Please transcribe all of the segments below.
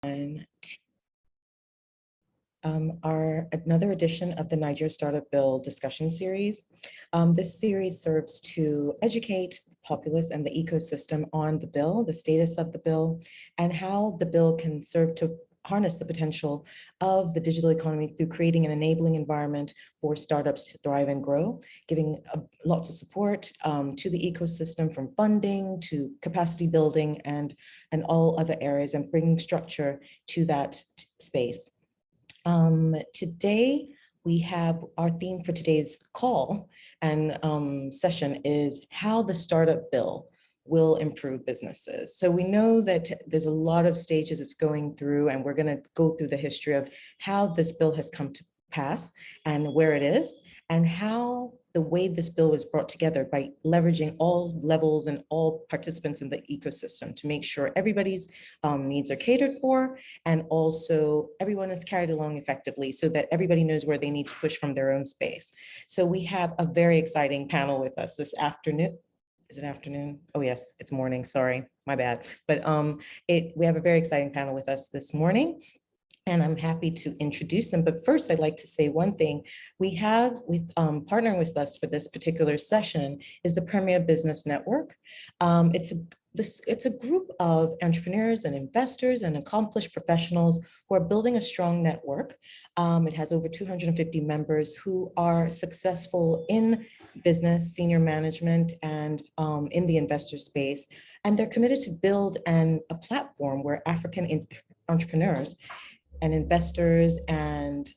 And another edition of the Niger Startup Bill discussion series. This series serves to educate the populace and the ecosystem on the bill, the status of the bill, and how the bill can serve to harness the potential of the digital economy through creating an enabling environment for startups to thrive and grow, giving lots of support to the ecosystem, from funding to capacity building and all other areas, and bringing structure to that space. Today, we have our theme for today's call and session is how the startup bill will improve businesses. So we know that there's a lot of stages it's going through, and we're going to go through the history of how this bill has come to pass and where it is, and how the way this bill was brought together by leveraging all levels and all participants in the ecosystem to make sure everybody's needs are catered for, and also everyone is carried along effectively so that everybody knows where they need to push from their own space. So we have a very exciting panel with us this afternoon. Is it afternoon? Oh yes, it's morning, sorry, my bad. But we have a very exciting panel with us this morning, and I'm happy to introduce them. But first, I'd like to say one thing. We have, partnering with us for this particular session is the Premia Business Network. It's a group of entrepreneurs and investors and accomplished professionals who are building a strong network. It has over 250 members who are successful in business, senior management, and in the investor space. And they're committed to build a platform where African entrepreneurs and investors and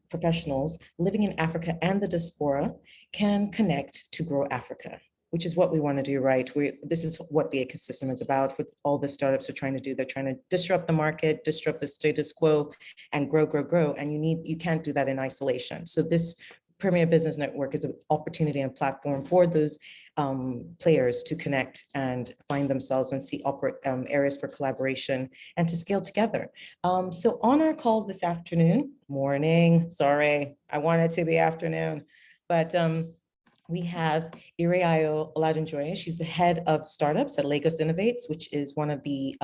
professionals living in Africa and the diaspora can connect to grow Africa, which is what we want to do, right? This is what the ecosystem is about, what all the startups are trying to do. They're trying to disrupt the market, disrupt the status quo, and grow. And you can't do that in isolation. So this Premier Business Network is an opportunity and platform for those players to connect and find themselves and see areas for collaboration and to scale together. So on our call this morning, sorry, I want it to be afternoon, but we have Ireayo Olaunjoye. She's the head of startups at Lagos Innovates, which is one of the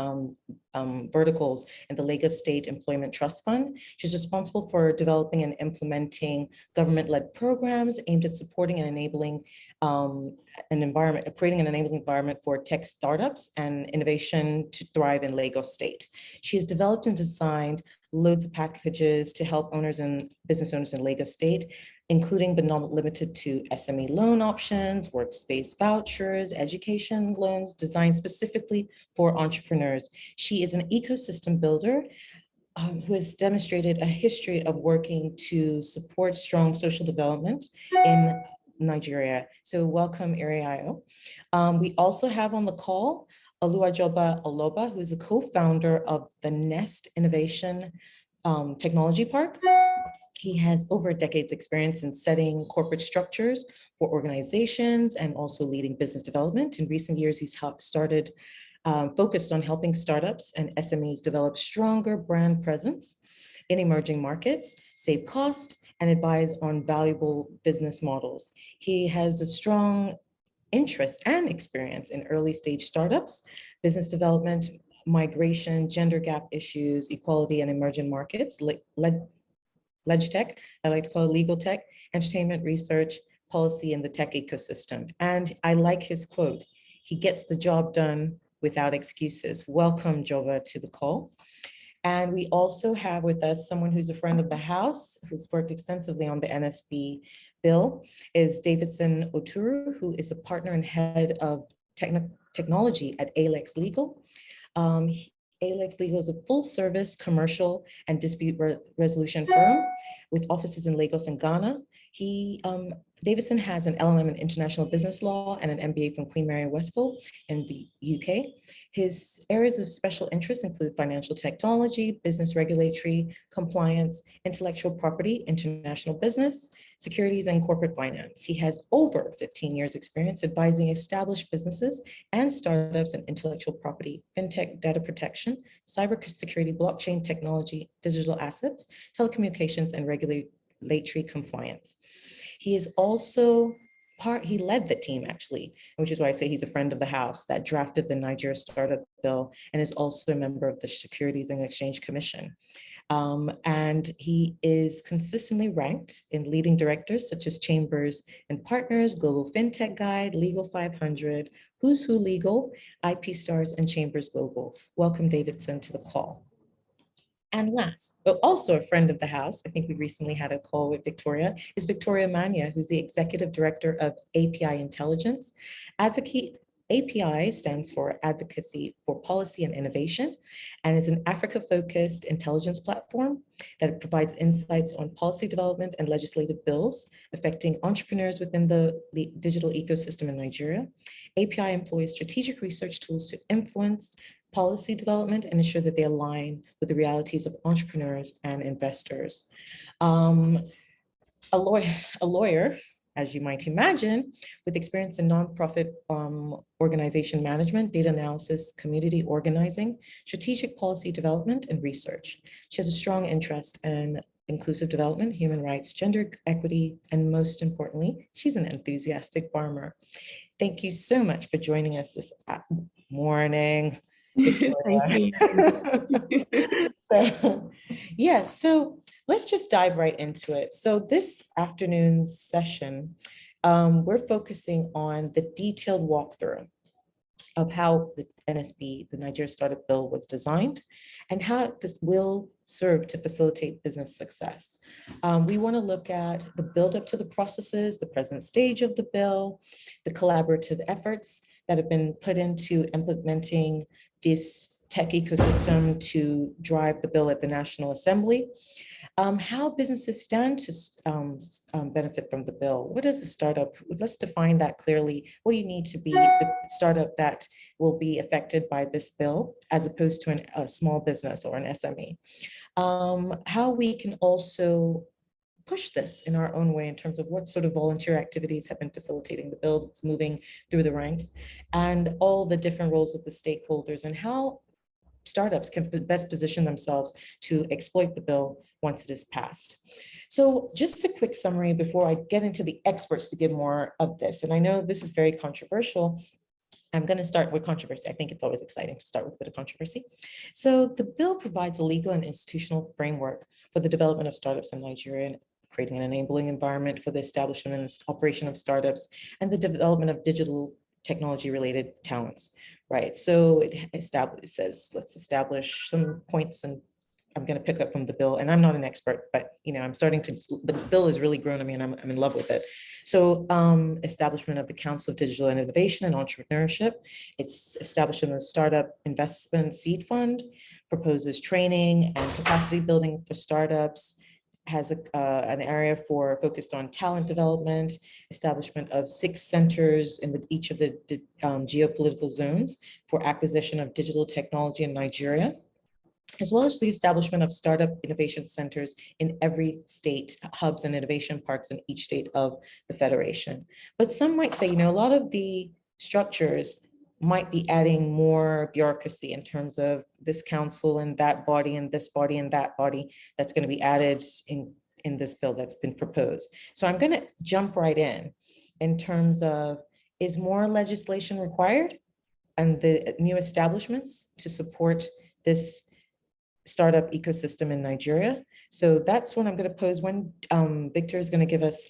verticals in the Lagos State Employment Trust Fund. She's responsible for developing and implementing government-led programs aimed at supporting and enabling creating an enabling environment for tech startups and innovation to thrive in Lagos State. She has developed and designed loads of packages to help owners and business owners in Lagos State, including but not limited to SME loan options, workspace vouchers, education loans designed specifically for entrepreneurs. She is an ecosystem builder who has demonstrated a history of working to support strong social development in Nigeria. So welcome, Ireayo. We also have on the call Oluwajoba Oloba, who is a co-founder of the Nest Innovation Technology Park. He has over a decade's experience in setting corporate structures for organizations and also leading business development. In recent years, he's focused on helping startups and SMEs develop stronger brand presence in emerging markets, save cost, and advise on valuable business models. He has a strong interest and experience in early stage startups, business development, migration, gender gap issues, equality, and emerging markets, LegTech, I like to call it legal tech, entertainment, research, policy, and the tech ecosystem. And I like his quote, he gets the job done without excuses. Welcome, Jova, to the call. And we also have with us someone who's a friend of the house, who's worked extensively on the NSB bill, is Davidson Oturu, who is a partner and head of technology at Aelex Legal. Aelex Legal is a full-service commercial and dispute resolution firm with offices in Lagos and Ghana. Davidson has an LLM in international business law and an MBA from Queen Mary Westphal in the UK. His areas of special interest include financial technology, business regulatory, compliance, intellectual property, international business, securities, and corporate finance. He has over 15 years experience advising established businesses and startups in intellectual property, fintech, data protection, cybersecurity, blockchain technology, digital assets, telecommunications, and regulatory compliance. He is also he led the team actually, which is why I say he's a friend of the house that drafted the Nigeria Startup Bill and is also a member of the Securities and Exchange Commission. And he is consistently ranked in leading directors such as Chambers and Partners, Global FinTech Guide, Legal 500, Who's Who Legal, IP Stars, and Chambers Global. Welcome, Davidson, to the call. And last, but also a friend of the house, I think we recently had a call with Victoria, is Victoria Manya, who's the Executive Director of API Intelligence. API stands for Advocacy for Policy and Innovation, and is an Africa-focused intelligence platform that provides insights on policy development and legislative bills affecting entrepreneurs within the digital ecosystem in Nigeria. API employs strategic research tools to influence policy development and ensure that they align with the realities of entrepreneurs and investors. A lawyer, as you might imagine, with experience in nonprofit organization management, data analysis, community organizing, strategic policy development, and research. She has a strong interest in inclusive development, human rights, gender equity, and most importantly, she's an enthusiastic farmer. Thank you so much for joining us this morning, Victoria. So let's just dive right into it. So this afternoon's session, we're focusing on the detailed walkthrough of how the NSB, the Nigeria Startup Bill, was designed and how this will serve to facilitate business success. We want to look at the buildup to the processes, the present stage of the bill, the collaborative efforts that have been put into implementing this tech ecosystem to drive the bill at the National Assembly, how businesses stand to benefit from the bill. What is a startup? Let's define that clearly. What do you need to be the startup that will be affected by this bill as opposed to a small business or an SME? How we can also push this in our own way in terms of what sort of volunteer activities have been facilitating the bill that's moving through the ranks, and all the different roles of the stakeholders and how startups can best position themselves to exploit the bill once it is passed. So just a quick summary before I get into the experts to give more of this. And I know this is very controversial. I'm going to start with controversy. I think it's always exciting to start with a bit of controversy. So the bill provides a legal and institutional framework for the development of startups in Nigeria, creating an enabling environment for the establishment and operation of startups and the development of digital technology related talents, right? So it says, let's establish some points, and I'm going to pick up from the bill, and I'm not an expert, but I'm starting to, the bill has really grown on me and I'm in love with it. So establishment of the Council of Digital Innovation and Entrepreneurship. It's establishment of Startup Investment Seed Fund, proposes training and capacity building for startups, has an area focused on talent development, establishment of 6 centers in each of the geopolitical zones for acquisition of digital technology in Nigeria, as well as the establishment of startup innovation centers in every state, hubs and innovation parks in each state of the Federation. But some might say, a lot of the structures might be adding more bureaucracy in terms of this council and that body and this body and that body that's going to be added in this bill that's been proposed. So I'm going to jump right in terms of, is more legislation required and the new establishments to support this startup ecosystem in Nigeria? So that's what I'm going to pose when Victor is going to give us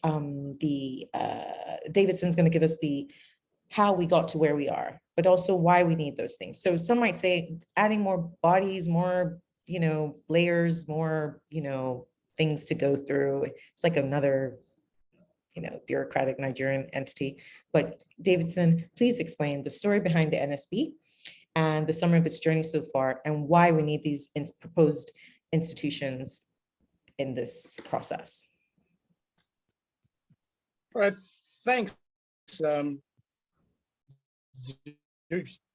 Davidson's going to give us the how we got to where we are, but also why we need those things. So some might say adding more bodies, more, layers, more, things to go through. It's like another, bureaucratic Nigerian entity. But Davidson, please explain the story behind the NSB and the summary of its journey so far and why we need these proposed institutions in this process. All right, thanks.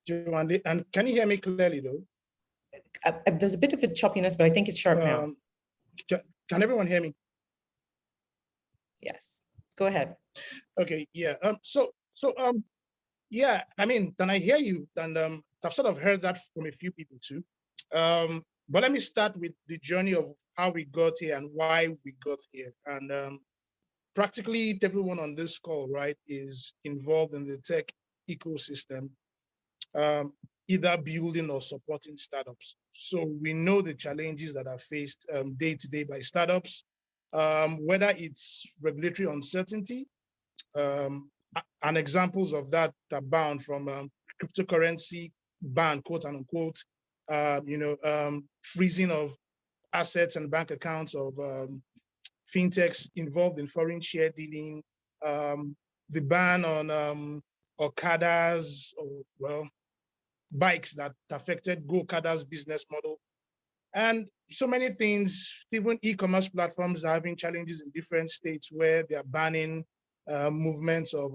Yewande, and can you hear me clearly though? There's a bit of a choppiness, but I think it's sharp now. Can everyone hear me? Yes, go ahead. Okay, yeah. Yeah, I mean, then I hear you, and I've sort of heard that from a few people too. But let me start with the journey of how we got here and why we got here. And practically everyone on this call, right, is involved in the tech ecosystem, either building or supporting startups. So we know the challenges that are faced day to day by startups, whether it's regulatory uncertainty, and examples of that abound from cryptocurrency ban, quote unquote, freezing of assets and bank accounts of fintechs involved in foreign share dealing, the ban on Okadas, or well, bikes that affected Go-Kada's business model, and so many things. Even e-commerce platforms are having challenges in different states where they are banning movements of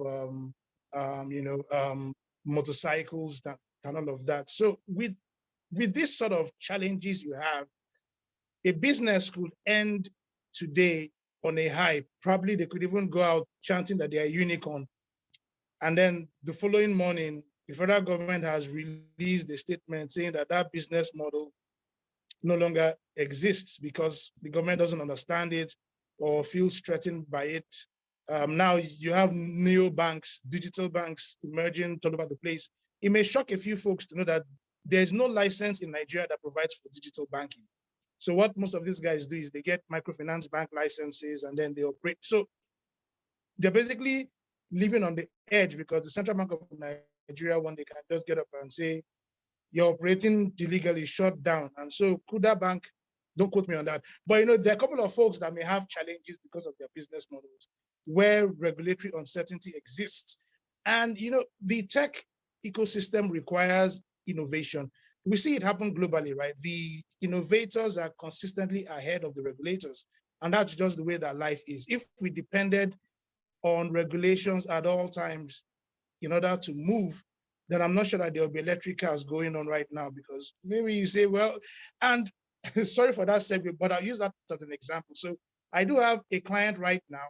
motorcycles and all of that. So with this sort of challenges you have, a business could end today on a high. Probably they could even go out chanting that they are unicorn. And then the following morning, the federal government has released a statement saying that that business model no longer exists because the government doesn't understand it or feels threatened by it. Now you have neobanks, digital banks emerging all over the place. It may shock a few folks to know that there's no license in Nigeria that provides for digital banking. So what most of these guys do is they get microfinance bank licenses and then they operate. So they're basically living on the edge because the Central Bank of Nigeria one day can just get up and say, you're operating illegally, shut down. And so Kuda Bank, don't quote me on that. But there are a couple of folks that may have challenges because of their business models where regulatory uncertainty exists. And the tech ecosystem requires innovation. We see it happen globally, right? The innovators are consistently ahead of the regulators. And that's just the way that life is. If we depended on regulations at all times in order to move, then I'm not sure that there will be electric cars going on right now, because maybe you say, well, and sorry for that segue, but I'll use that as an example. So I do have a client right now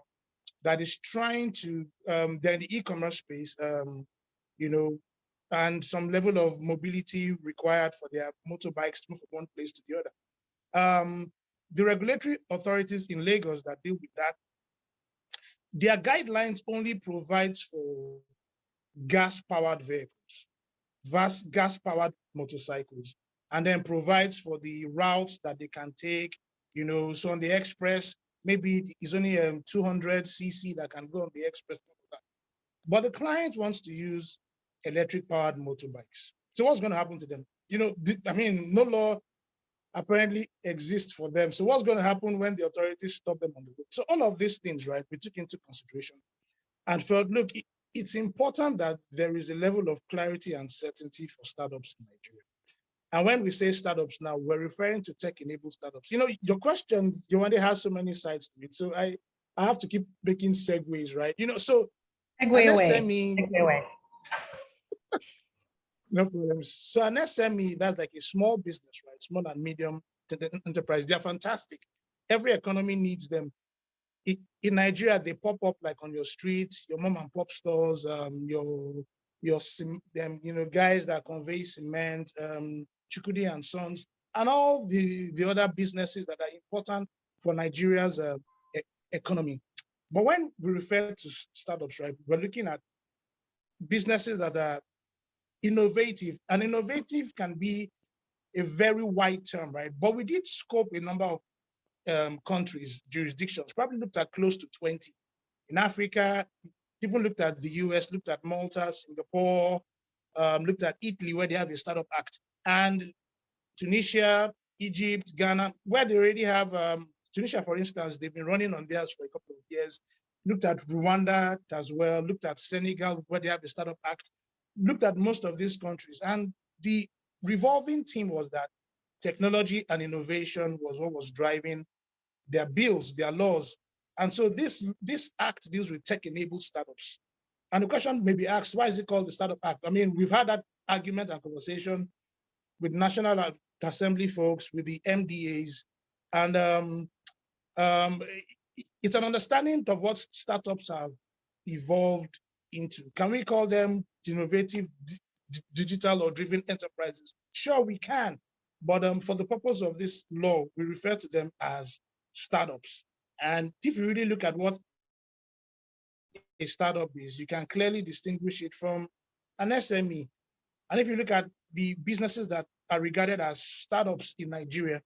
that is trying to, they're in the e-commerce space, and some level of mobility required for their motorbikes to move from one place to the other. The regulatory authorities in Lagos that deal with that, their guidelines only provides for gas-powered vehicles, gas-powered motorcycles, and then provides for the routes that they can take. So on the express, maybe it's only 200 cc that can go on the express. But the client wants to use electric-powered motorbikes. So what's going to happen to them? No law apparently exists for them. So what's going to happen when the authorities stop them on the road? So all of these things, right, we took into consideration and felt, look, it's important that there is a level of clarity and certainty for startups in Nigeria. And when we say startups now, we're referring to tech-enabled startups. Your question, Yewande, has so many sides to it. So I have to keep making segues, right? So Segue away. SME, Segue away. no problem. So an SME, that's like a small business, right? Small and medium enterprise. They're fantastic. Every economy needs them. In Nigeria, they pop up like on your streets, your mom and pop stores, guys that convey cement, Chukudi and Sons, and all the other businesses that are important for Nigeria's economy. But when we refer to startups, right, we're looking at businesses that are innovative, and innovative can be a very wide term, right? But we did scope a number of countries, jurisdictions, probably looked at close to 20. In Africa, even looked at the US, looked at Malta, Singapore, looked at Italy, where they have a startup act, and Tunisia, Egypt, Ghana, where they already have, Tunisia, for instance, they've been running on theirs for a couple of years, looked at Rwanda as well, looked at Senegal, where they have a startup act, looked at most of these countries. And the revolving theme was that technology and innovation was what was driving their bills, their laws. And so this act deals with tech-enabled startups. And the question may be asked, why is it called the Startup Act? I mean, we've had that argument and conversation with National Assembly folks, with the MDAs, and it's an understanding of what startups have evolved into. Can we call them innovative, digital or driven enterprises? Sure, we can. But for the purpose of this law, we refer to them as startups. And if you really look at what a startup is, you can clearly distinguish it from an SME. And if you look at the businesses that are regarded as startups in Nigeria,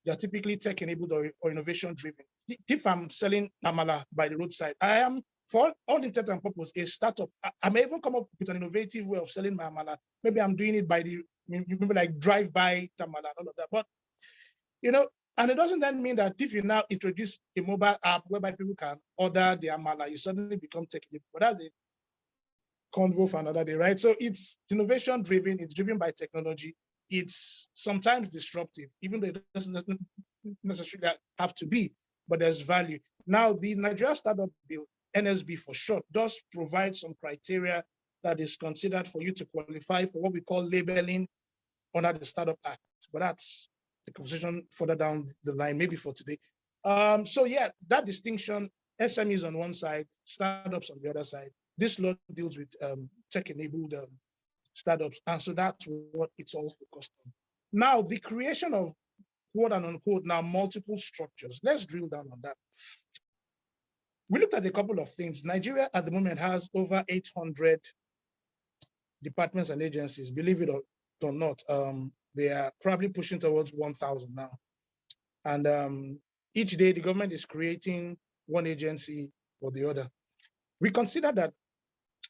they're typically tech-enabled or innovation-driven. If I'm selling amala by the roadside, I am, for all intent and purpose, a startup. I may even come up with an innovative way of selling my amala. Maybe I'm doing it by maybe like drive-by amala and all of that. But, and it doesn't then mean that if you now introduce a mobile app whereby people can order the amala, you suddenly become tech-enabled. But that's a convo for another day, right? So it's innovation driven, it's driven by technology. It's sometimes disruptive, even though it doesn't necessarily have to be, but there's value. Now, the Nigeria Startup Bill, NSB for short, does provide some criteria that is considered for you to qualify for what we call labeling under the Startup Act. But that's the conversation further down the line, maybe for today. So yeah, that distinction, SMEs on one side, startups on the other side. This law deals with tech-enabled startups, and so that's what it's all focused on. Now, the creation of quote and unquote now multiple structures. Let's drill down on that. We looked at a couple of things. Nigeria at the moment has over 800 departments and agencies. Believe it or not, they are probably pushing towards 1,000 now. And each day the government is creating one agency or the other. We consider that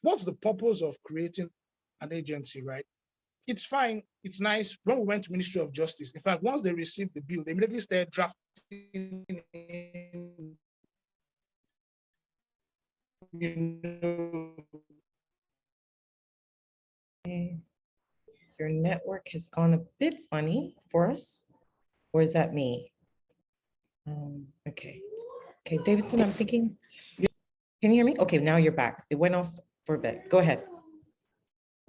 what's the purpose of creating an agency, right? It's fine, it's nice. When we went to Ministry of Justice, in fact, once they received the bill, they immediately started drafting Your network has gone a bit funny for us, or is that me? Okay, Davidson, I'm thinking, can you hear me? Okay, now you're back. It went off for a bit. Go ahead.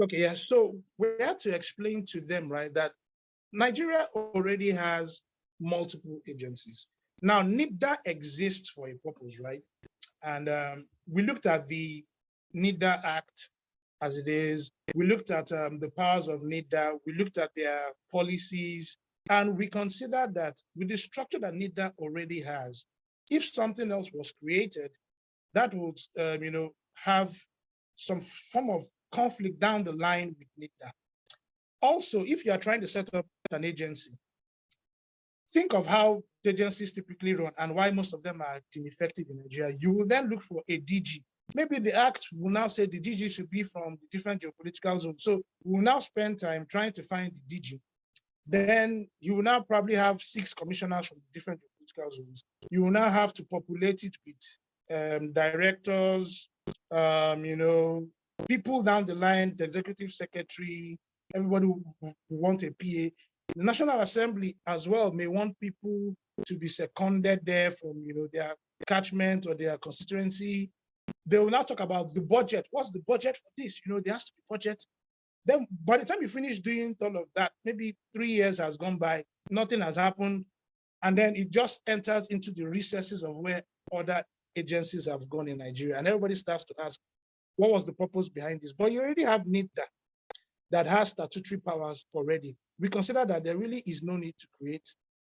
Okay, yeah, so we had to explain to them, right, that Nigeria already has multiple agencies. Now, NIDA exists for a purpose, right? And we looked at the NIDA Act as it is. We looked at the powers of NIDA. We looked at their policies. And we considered that with the structure that NIDA already has, if something else was created, that would, have some form of conflict down the line with NIDA. Also, if you are trying to set up an agency, think of how the agencies typically run and why most of them are ineffective in Nigeria. You will then look for a DG. Maybe the act will now say the DG should be from the different geopolitical zones. So we will now spend time trying to find the DG. Then you will now probably have 6 commissioners from different geopolitical zones. You will now have to populate it with directors, people down the line, the executive secretary, everybody who want a PA. The National Assembly as well may want people to be seconded there from their catchment or their constituency. They will now talk about the budget. What's the budget for this? There has to be budget. Then by the time you finish doing all of that, maybe 3 years has gone by, nothing has happened. And then it just enters into the recesses of where other agencies have gone in Nigeria. And everybody starts to ask, what was the purpose behind this? But you already have NIDA that has statutory powers already. We consider that there really is no need to create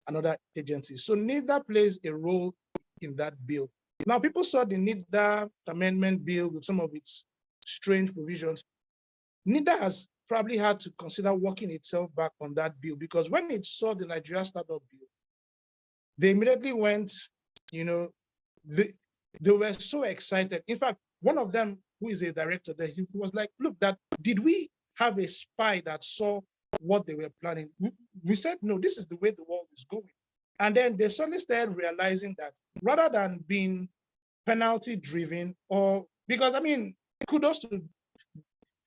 another agency. So NIDA plays a role in that bill. Now, people saw the NIDA amendment bill with some of its strange provisions. NIDA has probably had to consider working itself back on that bill, because when it saw the Nigeria Startup Bill, they immediately went, they were so excited. In fact, one of them, who is a director there, he was like, look, did we have a spy that saw what they were planning? We said, no, this is the way the world is going. And then they suddenly started realizing that rather than being penalty driven, because kudos to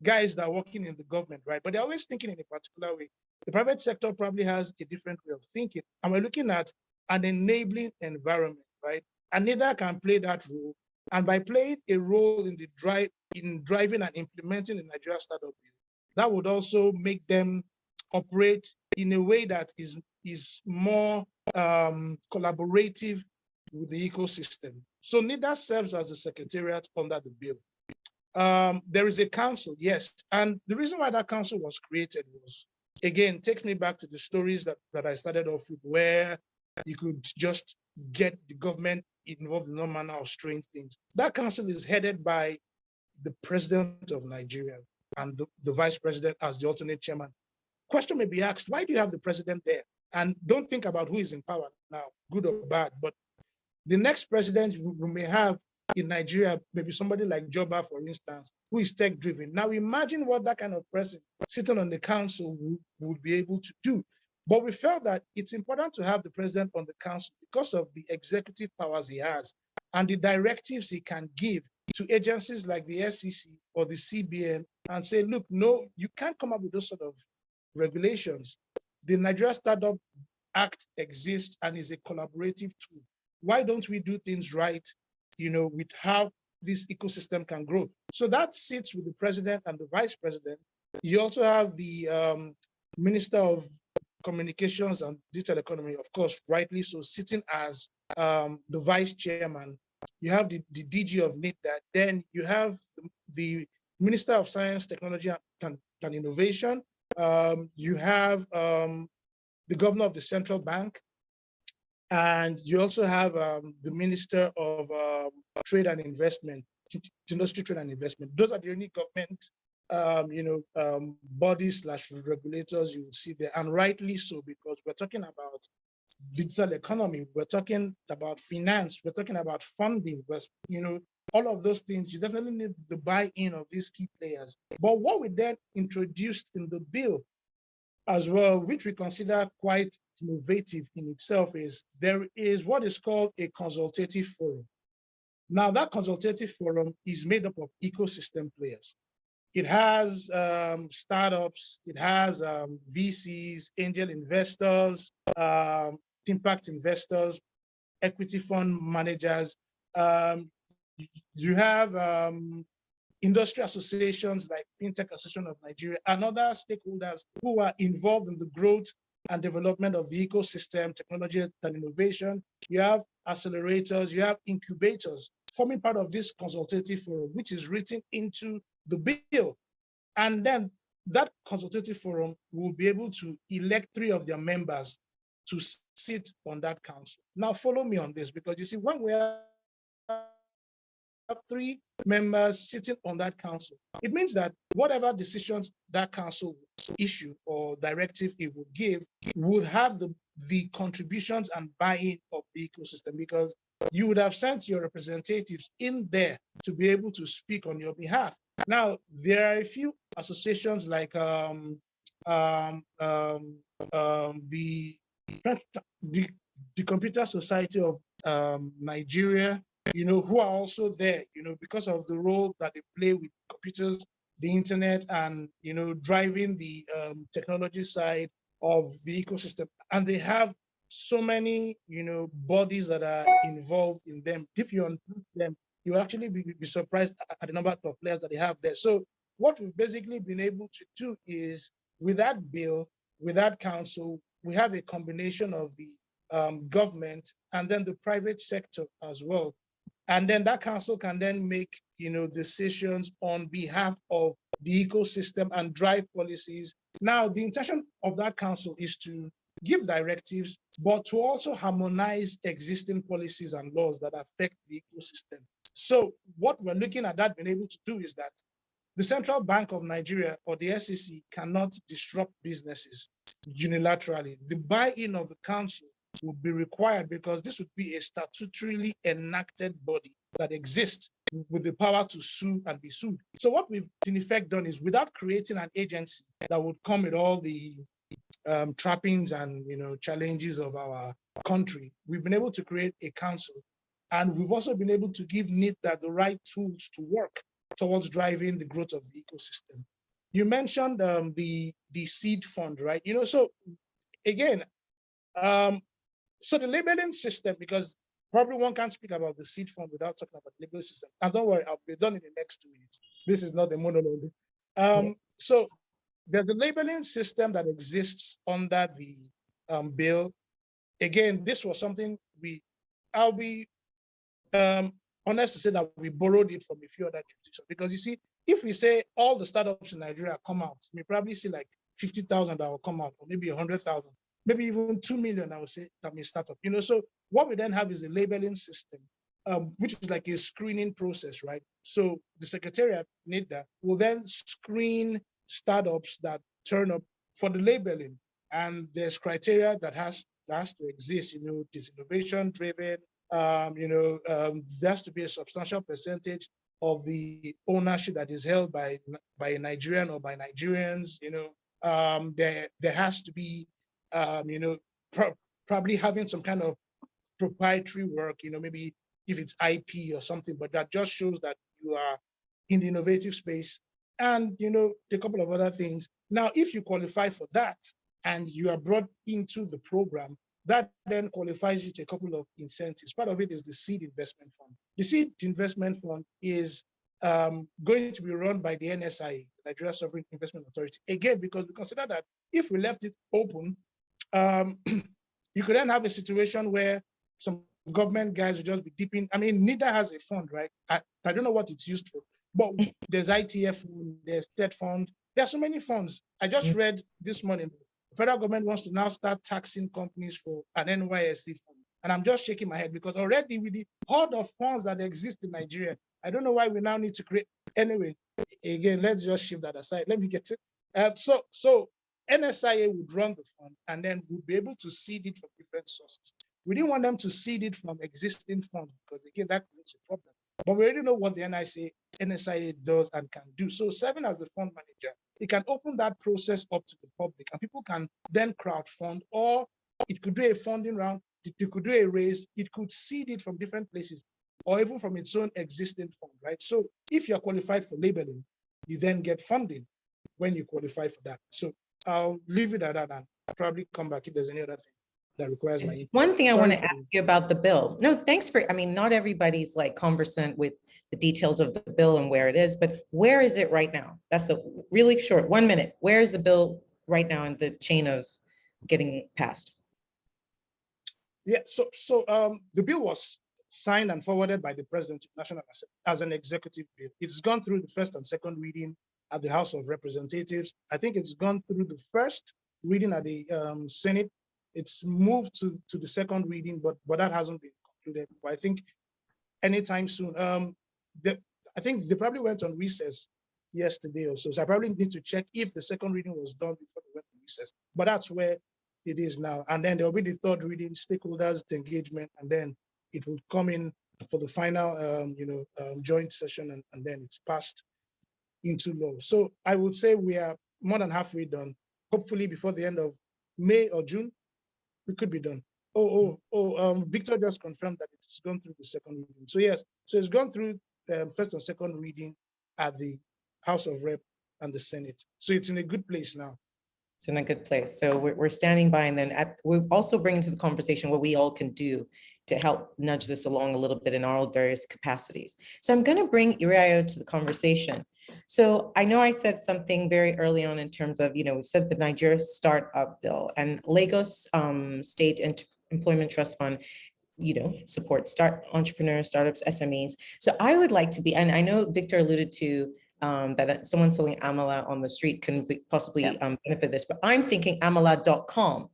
guys that are working in the government, right? But they're always thinking in a particular way. The private sector probably has a different way of thinking. And we're looking at an enabling environment, right? And NIDA can play that role. And by playing a role in driving and implementing the Nigeria Startup Bill, that would also make them operate in a way that is more collaborative with the ecosystem. So NIDA serves as a secretariat under the bill. There is a council, yes. And the reason why that council was created was, again, takes me back to the stories that I started off with, where you could just get the government involved in all manner of strange things. That council is headed by the president of Nigeria and the vice president as the alternate chairman. Question may be asked, why do you have the president there? And don't think about who is in power now, good or bad, but the next president we may have in Nigeria, maybe somebody like Joba, for instance, who is tech-driven. Now imagine what that kind of person sitting on the council would be able to do. But we felt that it's important to have the president on the council because of the executive powers he has and the directives he can give to agencies like the SEC or the CBN and say, look, no, you can't come up with those sort of regulations. The Nigeria Startup Act exists and is a collaborative tool. Why don't we do things right, with how this ecosystem can grow? So that sits with the president and the vice president. You also have the Minister of Communications and Digital Economy, of course, rightly so, sitting as the vice chairman. You have the DG of NIDA. Then you have the Minister of Science, Technology, and Innovation. You have the governor of the central bank. And you also have the Minister of Trade and Investment, Industry, Trade and Investment. Those are the only government, bodies / regulators you will see there, and rightly so, because we're talking about digital economy, we're talking about finance, we're talking about funding, all of those things. You definitely need the buy-in of these key players. But what we then introduced in the bill as well, which we consider quite innovative in itself, is there is what is called a consultative forum. Now, that consultative forum is made up of ecosystem players. It has startups, it has VCs, angel investors, impact investors, equity fund managers. You have industry associations like FinTech Association of Nigeria and other stakeholders who are involved in the growth and development of the ecosystem, technology and innovation. You have accelerators, you have incubators forming part of this consultative forum, which is written into the bill. And then that consultative forum will be able to elect 3 of their members to sit on that council. Now, follow me on this, because you see, when we have 3 members sitting on that council, it means that whatever decisions that council will issue or directive it will give would have the contributions and buy-in of the ecosystem, because you would have sent your representatives in there to be able to speak on your behalf. Now, there are a few associations like the Computer Society of Nigeria, who are also there, because of the role that they play with computers, the internet, and, driving the technology side of the ecosystem. And they have so many, bodies that are involved in them. If you unpack them, you'll actually be surprised at the number of players that they have there. So what we've basically been able to do is, with that bill, with that council, we have a combination of the government and then the private sector as well. And then that council can then make, decisions on behalf of the ecosystem and drive policies. Now, the intention of that council is to give directives, but to also harmonize existing policies and laws that affect the ecosystem. So what we're looking at that being able to do is that the Central Bank of Nigeria or the SEC cannot disrupt businesses unilaterally. The buy-in of the council would be required, because this would be a statutorily enacted body that exists with the power to sue and be sued. So what we've in effect done is, without creating an agency that would come with all the trappings and challenges of our country, we've been able to create a council, and we've also been able to give NIDA the right tools to work towards driving the growth of the ecosystem. You mentioned the seed fund, right? So again, so the labeling system, because probably one can't speak about the seed fund without talking about the labeling system. And don't worry, I'll be done in the next 2 minutes. This is not the monologue. So there's a labeling system that exists under the bill. Again, this was something I'll be honest to say that we borrowed it from a few other jurisdictions. Because you see, if we say all the startups in Nigeria come out, we probably see like 50,000 that will come out, or maybe 100,000. Maybe even 2 million, I would say, that may start up. So what we then have is a labeling system which is like a screening process, right? So the Secretariat, NIDA, will then screen startups that turn up for the labeling. And there's criteria that has to exist, this innovation driven, there has to be a substantial percentage of the ownership that is held by a Nigerian or by Nigerians, there has to be, probably having some kind of proprietary work, maybe if it's IP or something, but that just shows that you are in the innovative space and, a couple of other things. Now, if you qualify for that and you are brought into the program, that then qualifies you to a couple of incentives. Part of it is the seed investment fund. The seed investment fund is going to be run by the NSIA, Nigeria Sovereign Investment Authority. Again, because we consider that if we left it open, you could then have a situation where some government guys will just be dipping. I mean, NIDA has a fund, right? I don't know what it's used for, but there's ITF, there's SET fund. There are so many funds. I just read this morning, the federal government wants to now start taxing companies for an NYSC fund. And I'm just shaking my head because already with the horde of funds that exist in Nigeria, I don't know why we now need to create. Anyway, again, let's just shift that aside. Let me get it. So NSIA would run the fund and then would be able to seed it from different sources. We didn't want them to seed it from existing funds because again, that creates a problem. But we already know what the NSIA does and can do. So serving as the fund manager, it can open that process up to the public and people can then crowdfund, or it could do a funding round, it could do a raise, it could seed it from different places or even from its own existing fund, right? So if you're qualified for labeling, you then get funding when you qualify for that. So I'll leave it at that and I'll probably come back if there's any other thing that requires my input. One thing I want to ask you about the bill. No, thanks for, I mean, not everybody's like conversant with the details of the bill and where it is, but where is it right now? That's a really short 1 minute. Where is the bill right now in the chain of getting passed? Yeah, so the bill was signed and forwarded by the President to National as an executive bill. It's gone through the first and second reading at the House of Representatives. I think it's gone through the first reading at the Senate. It's moved to the second reading, but that hasn't been concluded. But I think anytime soon. I think they probably went on recess yesterday or so. So I probably need to check if the second reading was done before they went on recess. But that's where it is now. And then there'll be the third reading, stakeholders engagement, and then it will come in for the final, joint session, and then it's passed into law. So I would say we are more than halfway done. Hopefully before the end of May or June, we could be done. Victor just confirmed that it's gone through the second reading. So yes, so it's gone through first and second reading at the House of Rep and the Senate. So it's in a good place now. It's in a good place. So we're standing by, and then we're also bringing to the conversation what we all can do to help nudge this along a little bit in our various capacities. So I'm going to bring Ireayo to the conversation. So I know I said something very early on in terms of, we've said the Nigeria Startup Bill and Lagos State Employment Trust Fund, support entrepreneurs, startups, SMEs. So I would like to be, and I know Victor alluded to that someone selling Amala on the street can possibly benefit this, but I'm thinking amala.com.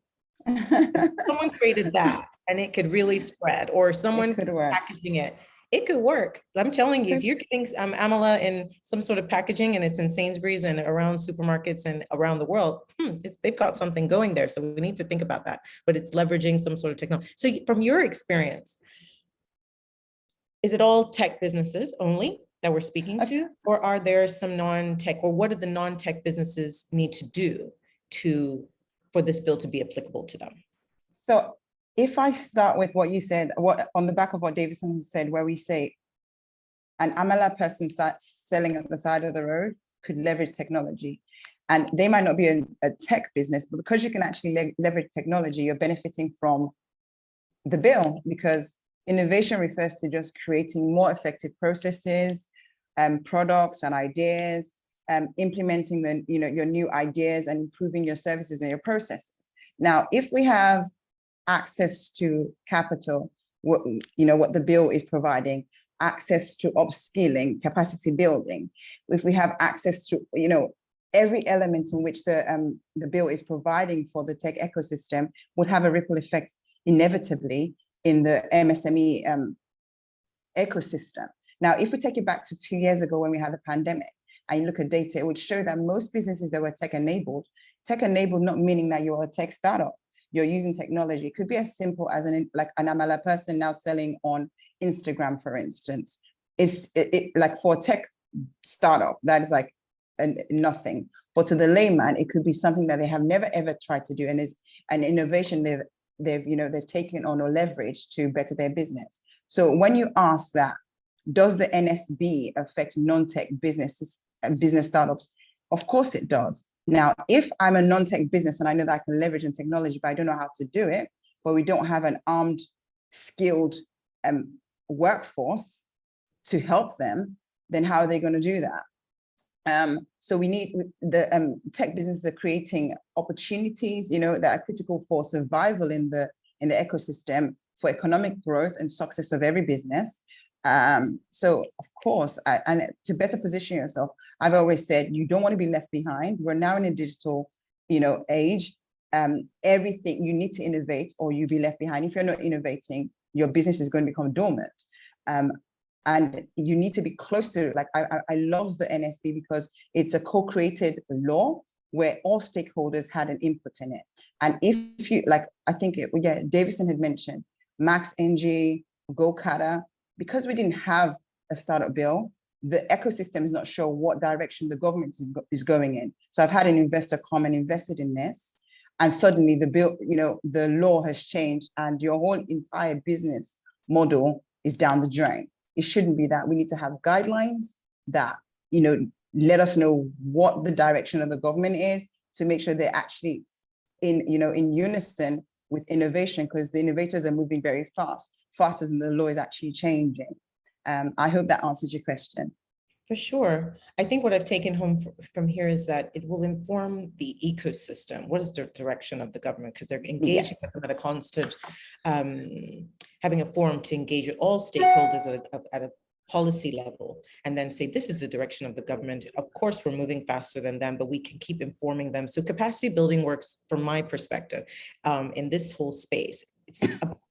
Someone created that and it could really spread, or someone packaging it. It could work. I'm telling you, if you're getting Amala in some sort of packaging and it's in Sainsbury's and around supermarkets and around the world, they've got something going there. So we need to think about that, but it's leveraging some sort of technology. So from your experience, is it all tech businesses only that we're speaking to, or are there some non-tech, or what do the non-tech businesses need to do for this bill to be applicable to them? So if I start with what you said, on the back of what Davidson said, where we say an Amala person selling at the side of the road could leverage technology, and they might not be a tech business, but because you can actually leverage technology, you're benefiting from the bill, because innovation refers to just creating more effective processes, products and ideas, implementing your new ideas and improving your services and your processes. Now, if we have access to capital, what the bill is providing, access to upskilling, capacity building, if we have access to every element in which the bill is providing for the tech ecosystem, would have a ripple effect inevitably in the MSME ecosystem. Now, if we take it back to 2 years ago when we had the pandemic, and you look at data, it would show that most businesses that were tech-enabled not meaning that you're a tech startup, you're using technology. It could be as simple as an Amala person now selling on Instagram, for instance. It's like for a tech startup, that is like nothing. But to the layman, it could be something that they have never ever tried to do, and is an innovation they've taken on or leveraged to better their business. So when you ask that, does the NSB affect non-tech business startups? Of course it does. Now, if I'm a non-tech business and I know that I can leverage in technology, but I don't know how to do it, but we don't have an armed, skilled workforce to help them, then how are they going to do that? So we need the tech businesses are creating opportunities, that are critical for survival in the ecosystem, for economic growth and success of every business. So of course, and to better position yourself, I've always said you don't want to be left behind. We're now in a digital, age. Everything you need to innovate, or you'll be left behind. If you're not innovating, your business is going to become dormant. And you need to be close to it. Like I love the NSB because it's a co-created law where all stakeholders had an input in it. And if you I think Davidson had mentioned Max NG, GoCata, because we didn't have a startup bill, the ecosystem is not sure what direction the government is going in. So I've had an investor come and invested in this, and suddenly the bill, the law has changed, and your whole entire business model is down the drain. It shouldn't be that. We need to have guidelines that, let us know what the direction of the government is, to make sure they're actually in unison with innovation, because the innovators are moving very fast, faster than the law is actually changing. I hope that answers your question. For sure. I think what I've taken home from here is that it will inform the ecosystem. What is the direction of the government? Because they're engaging with them at a constant, having a forum to engage with all stakeholders at a policy level, and then say, this is the direction of the government. Of course, we're moving faster than them, but we can keep informing them. So capacity building works, from my perspective, in this whole space. It's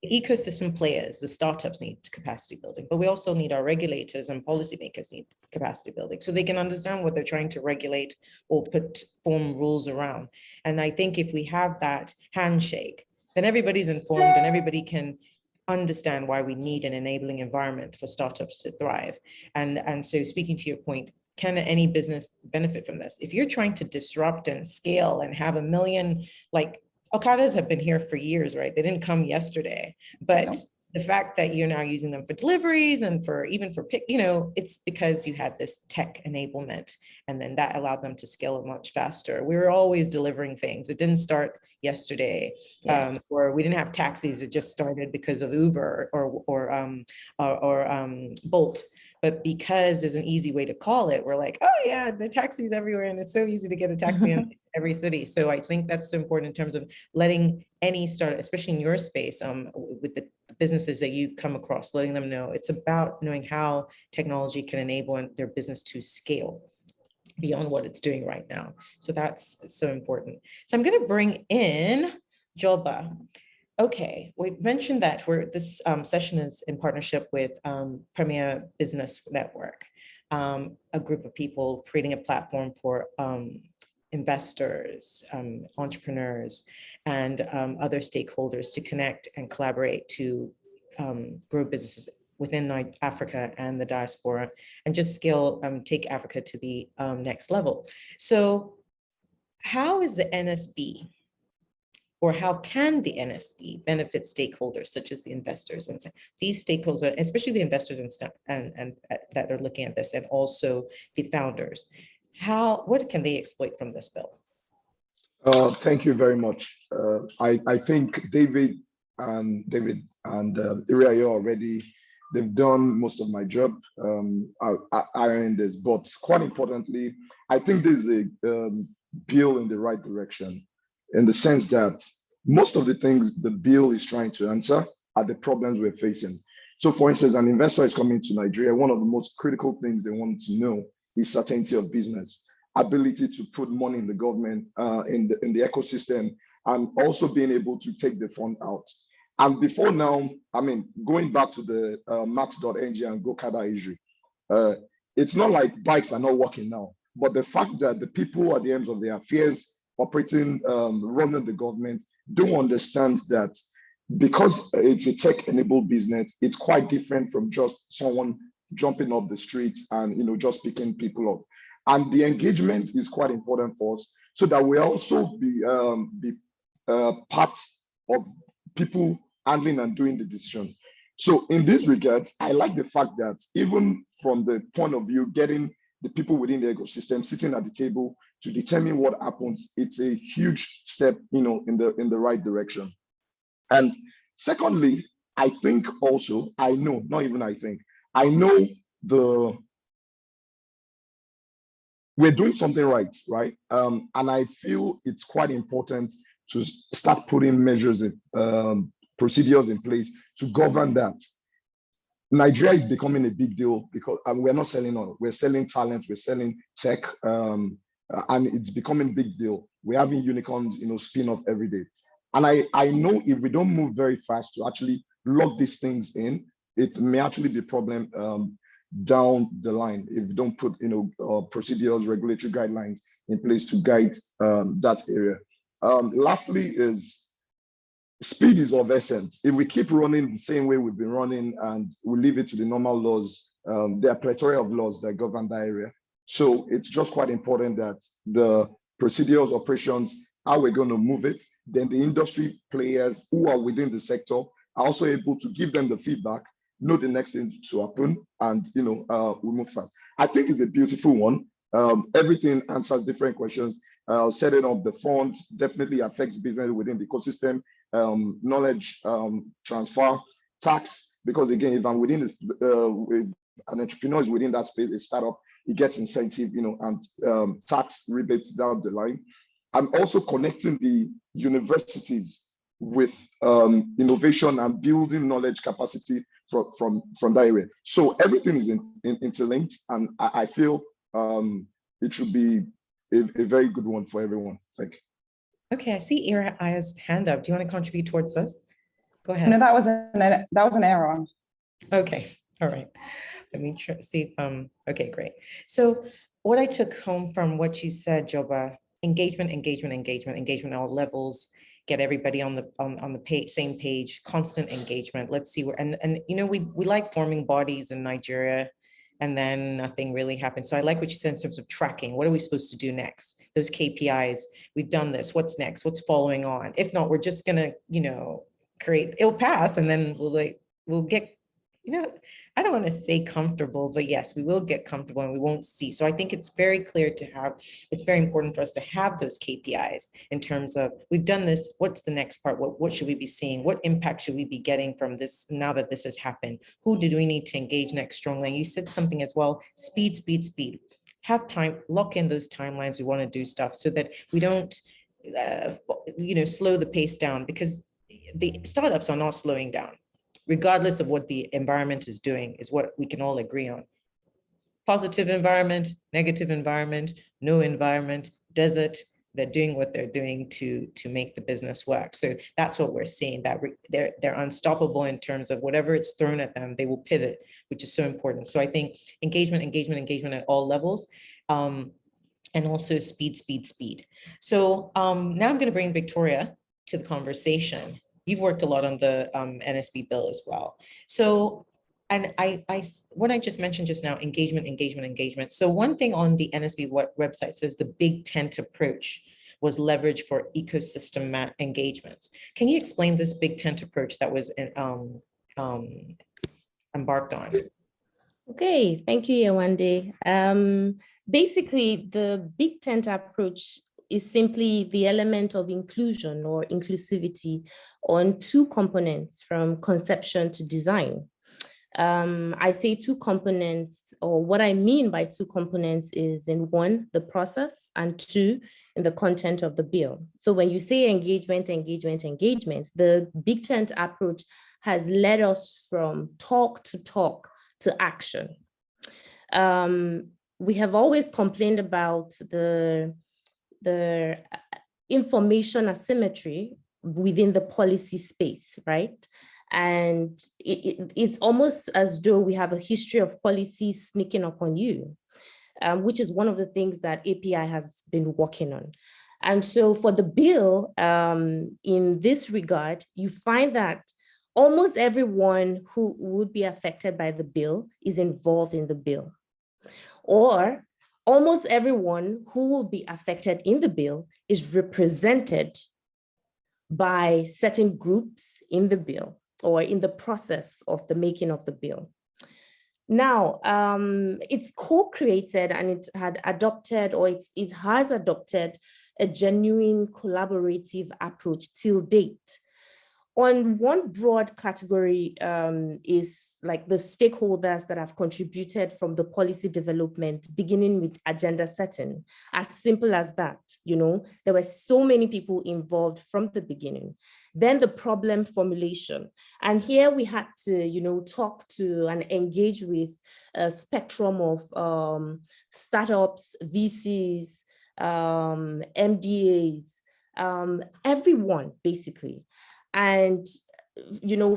ecosystem players, the startups need capacity building, but we also need our regulators and policymakers need capacity building so they can understand what they're trying to regulate or form rules around. And I think if we have that handshake, then everybody's informed and everybody can understand why we need an enabling environment for startups to thrive. And so speaking to your point, can any business benefit from this? If you're trying to disrupt and scale and have 1 million, Okadas have been here for years, right? They didn't come yesterday, but the fact that you're now using them for deliveries and even for pick, it's because you had this tech enablement, and then that allowed them to scale much faster. We were always delivering things. It didn't start yesterday, or we didn't have taxis. It just started because of Uber or Bolt. But because there's an easy way to call it, we're like, oh yeah, the taxi's everywhere, and it's so easy to get a taxi in every city. So I think that's so important in terms of letting any startup, especially in your space, with the businesses that you come across, letting them know it's about knowing how technology can enable their business to scale beyond what it's doing right now. So that's so important. So I'm going to bring in Joba. Okay, we mentioned that this session is in partnership with Premier Business Network, a group of people creating a platform for investors, entrepreneurs, and other stakeholders to connect and collaborate to grow businesses within Africa and the diaspora, and just scale, take Africa to the next level. So how is the NSB, or how can the NSB benefit stakeholders such as the investors? And these stakeholders, especially the investors and that are looking at this, and also the founders, what can they exploit from this bill? Thank you very much. I think David and Ireayo already, they've done most of my job ironing this, but quite importantly, I think this is a bill in the right direction, in the sense that most of the things the bill is trying to answer are the problems we're facing. So for instance, an investor is coming to Nigeria, one of the most critical things they want to know is certainty of business, ability to put money in the government, in the ecosystem, and also being able to take the fund out. And before now, I mean, going back to the max.ng and GoCada issue, it's not like bikes are not working now, but the fact that the people at the ends of their affairs operating, running the government don't understand that because it's a tech-enabled business, it's quite different from just someone jumping off the street and just picking people up. And the engagement is quite important for us, so that we also be part of people handling and doing the decision. So in this regards, I like the fact that even from the point of view, getting the people within the ecosystem sitting at the table to determine what happens, it's a huge step, in the right direction. And secondly, I think also, I know we're doing something right? And I feel it's quite important to start putting measures in, procedures in place to govern that. Nigeria is becoming a big deal because we're not selling oil, we're selling talent, we're selling tech, and it's becoming a big deal. We're having unicorns, spin off every day. And I know if we don't move very fast to actually lock these things in, it may actually be a problem down the line if we don't put procedures, regulatory guidelines in place to guide that area. Lastly is speed is of essence. If we keep running the same way we've been running and we leave it to the normal laws, there are plethora of laws that govern that area. So it's just quite important that the procedures, operations, how we're going to move it, then the industry players who are within the sector are also able to give them the feedback, know the next thing to happen, and we move fast. I think it's a beautiful one. Everything answers different questions. Setting up the fund definitely affects business within the ecosystem. Knowledge transfer, tax, because again, if I'm within if an entrepreneur is within that space, a startup, it gets incentive, and tax rebates down the line. I'm also connecting the universities with innovation and building knowledge capacity from that area. So everything is interlinked, and I feel it should be a very good one for everyone. Thank you. Okay, I see Ireayo's hand up. Do you want to contribute towards this? Go ahead. No, that was an error. Okay, all right. Let me see if okay, great. So what I took home from what you said, Joba, engagement at all levels, get everybody on the same page, constant engagement. Let's see where, and we like forming bodies in Nigeria, and then nothing really happens. So I like what you said in terms of tracking. What are we supposed to do next? Those KPIs, we've done this, what's next? What's following on? If not, we're just gonna, create, it'll pass, and then we'll get, I don't want to say comfortable, but yes, we will get comfortable and we won't see. So I think it's very clear it's very important for us to have those KPIs in terms of, we've done this, what's the next part? What should we be seeing? What impact should we be getting from this now that this has happened? Who do we need to engage next strongly? And you said something as well, speed. Have time, lock in those timelines. We want to do stuff so that we don't, slow the pace down, because the startups are not slowing down. Regardless of what the environment is doing, is what we can all agree on. Positive environment, negative environment, no environment, desert, they're doing what they're doing to make the business work. So that's what we're seeing, that they're unstoppable in terms of whatever it's thrown at them, they will pivot, which is so important. So I think engagement at all levels, and also speed. So now I'm going to bring Victoria to the conversation. You've worked a lot on the NSB bill as well. So, and what I just mentioned just now, engagement. So one thing on the NSB website says the big tent approach was leveraged for ecosystem engagements. Can you explain this big tent approach that was embarked on? Okay, thank you, Yewande. Basically, the big tent approach is simply the element of inclusion or inclusivity on two components from conception to design. I say two components, or what I mean by two components is, in one, the process, and two, in the content of the bill. So when you say engagement, the big tent approach has led us from talk to action. We have always complained about the information asymmetry within the policy space, right? And it's almost as though we have a history of policy sneaking up on you, which is one of the things that API has been working on. And so for the bill, in this regard, you find that almost everyone who would be affected by the bill is involved in the bill, or almost everyone who will be affected in the bill is represented by certain groups in the bill or in the process of the making of the bill. Now, it's co-created and it had adopted, or it has adopted a genuine collaborative approach till date. On one broad category is like the stakeholders that have contributed from the policy development, beginning with agenda setting. As simple as that, there were so many people involved from the beginning. Then the problem formulation. And here we had to, talk to and engage with a spectrum of startups, VCs, MDAs, everyone basically. And,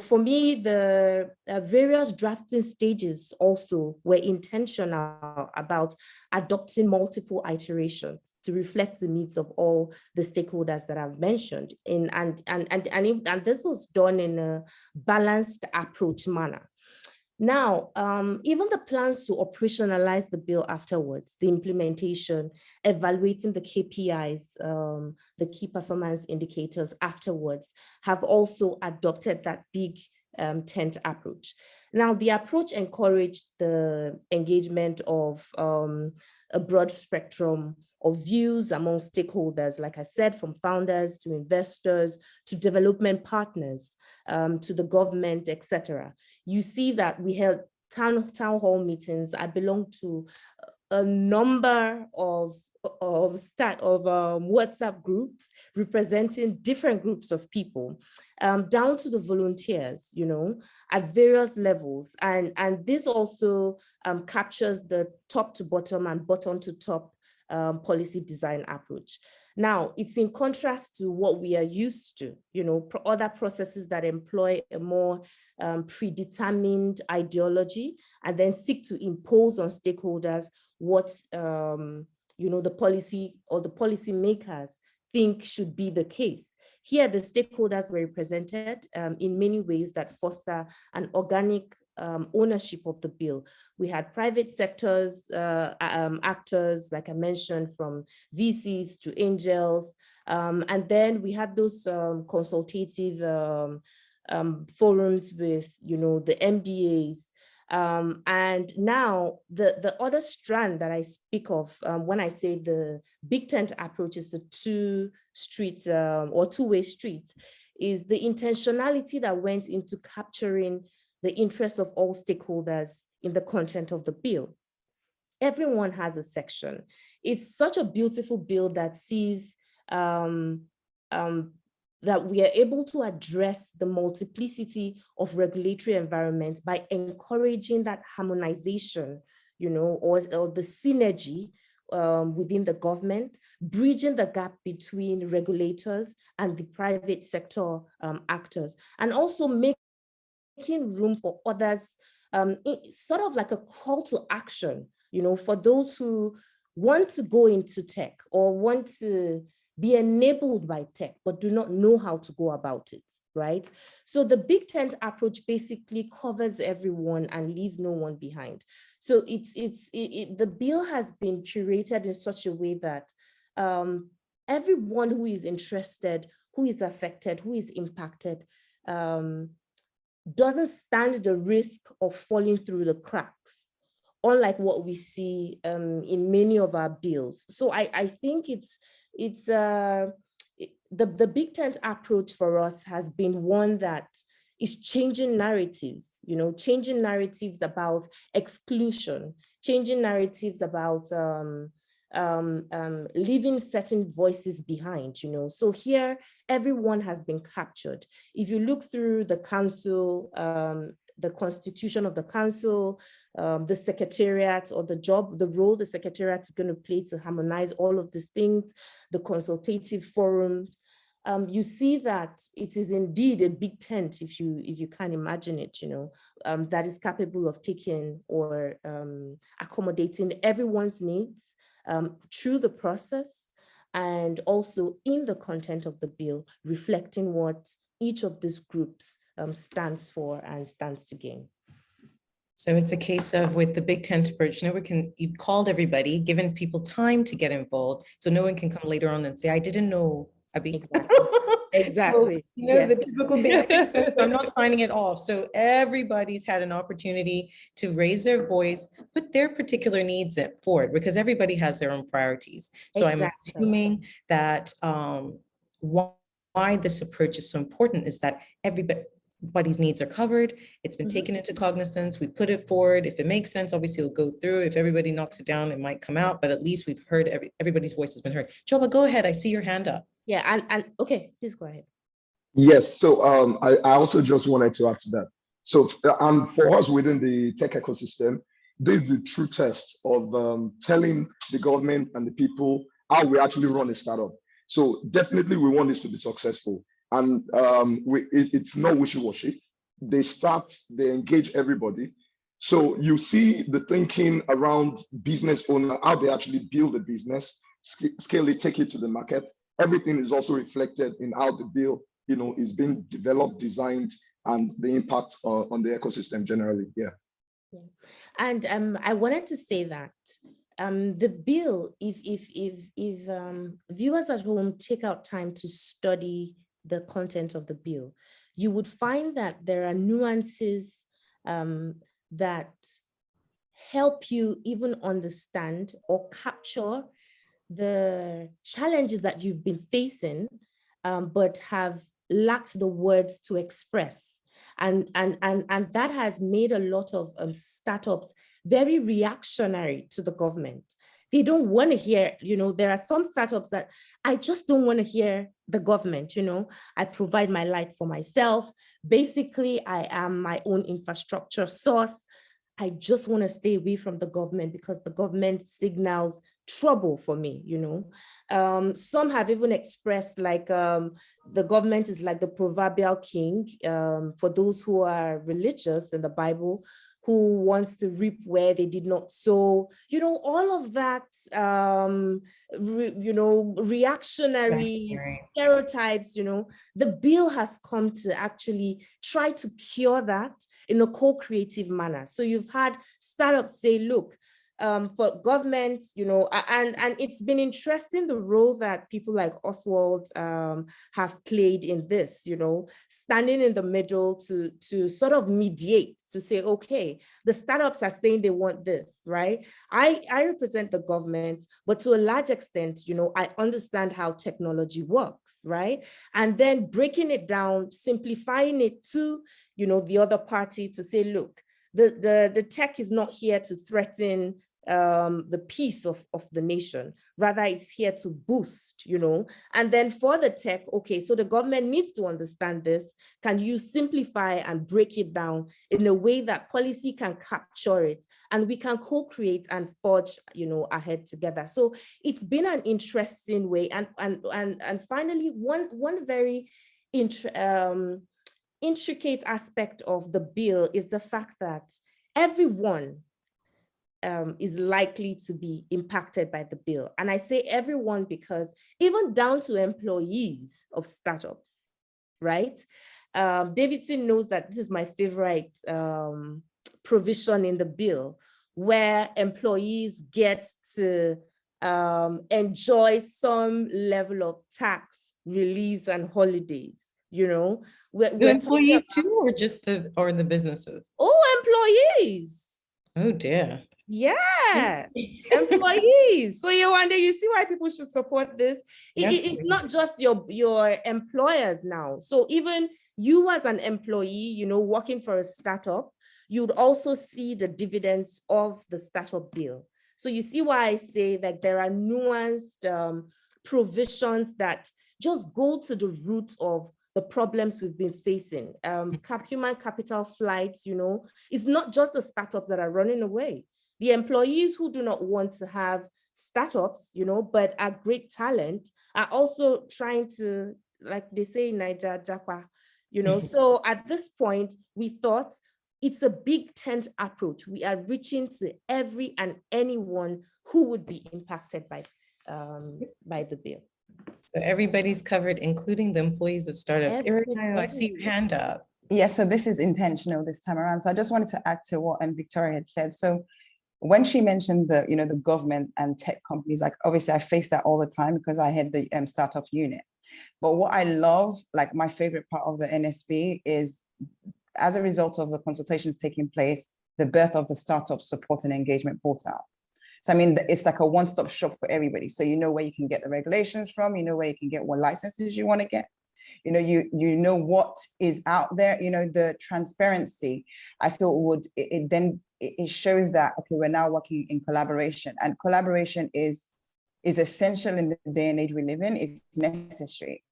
for me, the various drafting stages also were intentional about adopting multiple iterations to reflect the needs of all the stakeholders that I've mentioned. And this was done in a balanced approach manner. Now, even the plans to operationalize the bill afterwards, the implementation, evaluating the KPIs, the key performance indicators afterwards, have also adopted that big tent approach. Now, the approach encouraged the engagement of a broad spectrum of views among stakeholders, like I said, from founders to investors, to development partners, to the government, etc. You see that we held town hall meetings. I belong to a number of WhatsApp groups representing different groups of people, down to the volunteers, at various levels. And this also captures the top to bottom and bottom to top policy design approach. Now, it's in contrast to what we are used to, other processes that employ a more predetermined ideology and then seek to impose on stakeholders what the policy or the policy makers think should be the case. Here, the stakeholders were represented in many ways that foster an organic ownership of the bill. We had private sectors, actors, like I mentioned, from VCs to angels, and then we had those consultative forums with, the MDAs. And now the other strand that I speak of when I say the big tent approach is the two streets or two-way street, is the intentionality that went into capturing the interests of all stakeholders in the content of the bill. Everyone has a section. It's such a beautiful bill that sees that we are able to address the multiplicity of regulatory environments by encouraging that harmonization, or the synergy within the government, bridging the gap between regulators and the private sector actors, and also making room for others, sort of like a call to action, for those who want to go into tech or want to be enabled by tech, but do not know how to go about it, right? So the big tent approach basically covers everyone and leaves no one behind. So the bill has been curated in such a way that everyone who is interested, who is affected, who is impacted, doesn't stand the risk of falling through the cracks, unlike what we see in many of our bills. So I think the big tent approach for us has been one that is changing narratives, changing narratives about exclusion, changing narratives about leaving certain voices behind, So here, everyone has been captured. If you look through the council, the constitution of the council, the secretariat, or the role the secretariat is going to play to harmonize all of these things, the consultative forum, you see that it is indeed a big tent, if you can imagine it, that is capable of taking or accommodating everyone's needs through the process, and also in the content of the bill, reflecting what each of these groups stands for and stands to gain. So it's a case of, with the big tent approach, you've called everybody, given people time to get involved, so no one can come later on and say, I didn't know. Exactly. So, the typical thing, so I'm not signing it off. So everybody's had an opportunity to raise their voice, put their particular needs forward, because everybody has their own priorities. So I'm assuming that why this approach is so important is that everybody's needs are covered. It's been taken into cognizance. We put it forward. If it makes sense, obviously it'll go through. If everybody knocks it down, it might come out, but at least we've heard everybody's voice has been heard. Joba, go ahead. I see your hand up. Yeah, and okay, please go ahead. Yes, so I also just wanted to add to that. So, and for us within the tech ecosystem, this is the true test of telling the government and the people how we actually run a startup. So definitely we want this to be successful. And it's not wishy-washy. They engage everybody. So you see the thinking around business owner, how they actually build a business, scale it, take it to the market. Everything is also reflected in how the bill, is being developed, designed, and the impact on the ecosystem generally. Yeah. And I wanted to say that the bill, if viewers at home take out time to study the content of the bill, you would find that there are nuances that help you even understand or capture the challenges that you've been facing, but have lacked the words to express. And that has made a lot of startups very reactionary to the government. They don't want to hear, there are some startups that I just don't want to hear the government, I provide my light for myself. Basically, I am my own infrastructure source. I just want to stay away from the government because the government signals trouble for me, Some have even expressed the government is like the proverbial king, for those who are religious in the Bible, who wants to reap where they did not sow, all of that, reactionary stereotypes, the bill has come to actually try to cure that in a co-creative manner. So you've had startups say, look, for government, and it's been interesting the role that people like Oswald have played in this, standing in the middle to sort of mediate, to say, okay, the startups are saying they want this, right? I represent the government, but to a large extent, I understand how technology works, right? And then breaking it down, simplifying it to, the other party to say, look, the tech is not here to threaten the peace of the nation. Rather, it's here to boost, And then for the tech, okay, so the government needs to understand this. Can you simplify and break it down in a way that policy can capture it and we can co-create and forge, ahead together? So it's been an interesting way. And finally, one very intricate aspect of the bill is the fact that everyone is likely to be impacted by the bill. And I say everyone because even down to employees of startups, right? Davidson knows that this is my favorite provision in the bill, where employees get to enjoy some level of tax release and holidays. We're employees too, or just the businesses? Oh, employees. Oh dear. Yes, employees. So Yewande, you see why people should support this? Yes. It's not just your employers now. So even you as an employee, working for a startup, you'd also see the dividends of the startup bill. So you see why I say that there are nuanced provisions that just go to the root of the problems we've been facing. Human capital flights, it's not just the startups that are running away. The employees who do not want to have startups, but are great talent, are also trying to like they say in Niger, Japa, you know. So at this point, we thought it's a big tent approach. We are reaching to every and anyone who would be impacted by the bill. So everybody's covered, including the employees of startups. Ireayo, I see your Everybody. hand up. Yeah, so this is intentional this time around. So I just wanted to add to what Victoria had said. So when she mentioned the, you know, the government and tech companies, like obviously I face that all the time because I head the startup unit. But what I love, like my favorite part of the NSB is, as a result of the consultations taking place, the birth of the startup support and engagement portal. So I mean, it's like a one-stop shop for everybody. So you know where you can get the regulations from, you know where you can get what licenses you want to get. You know, you know what is out there, you know, the transparency, I feel it shows that, okay, we're now working in collaboration, and collaboration is essential in the day and age we live in. It's necessary.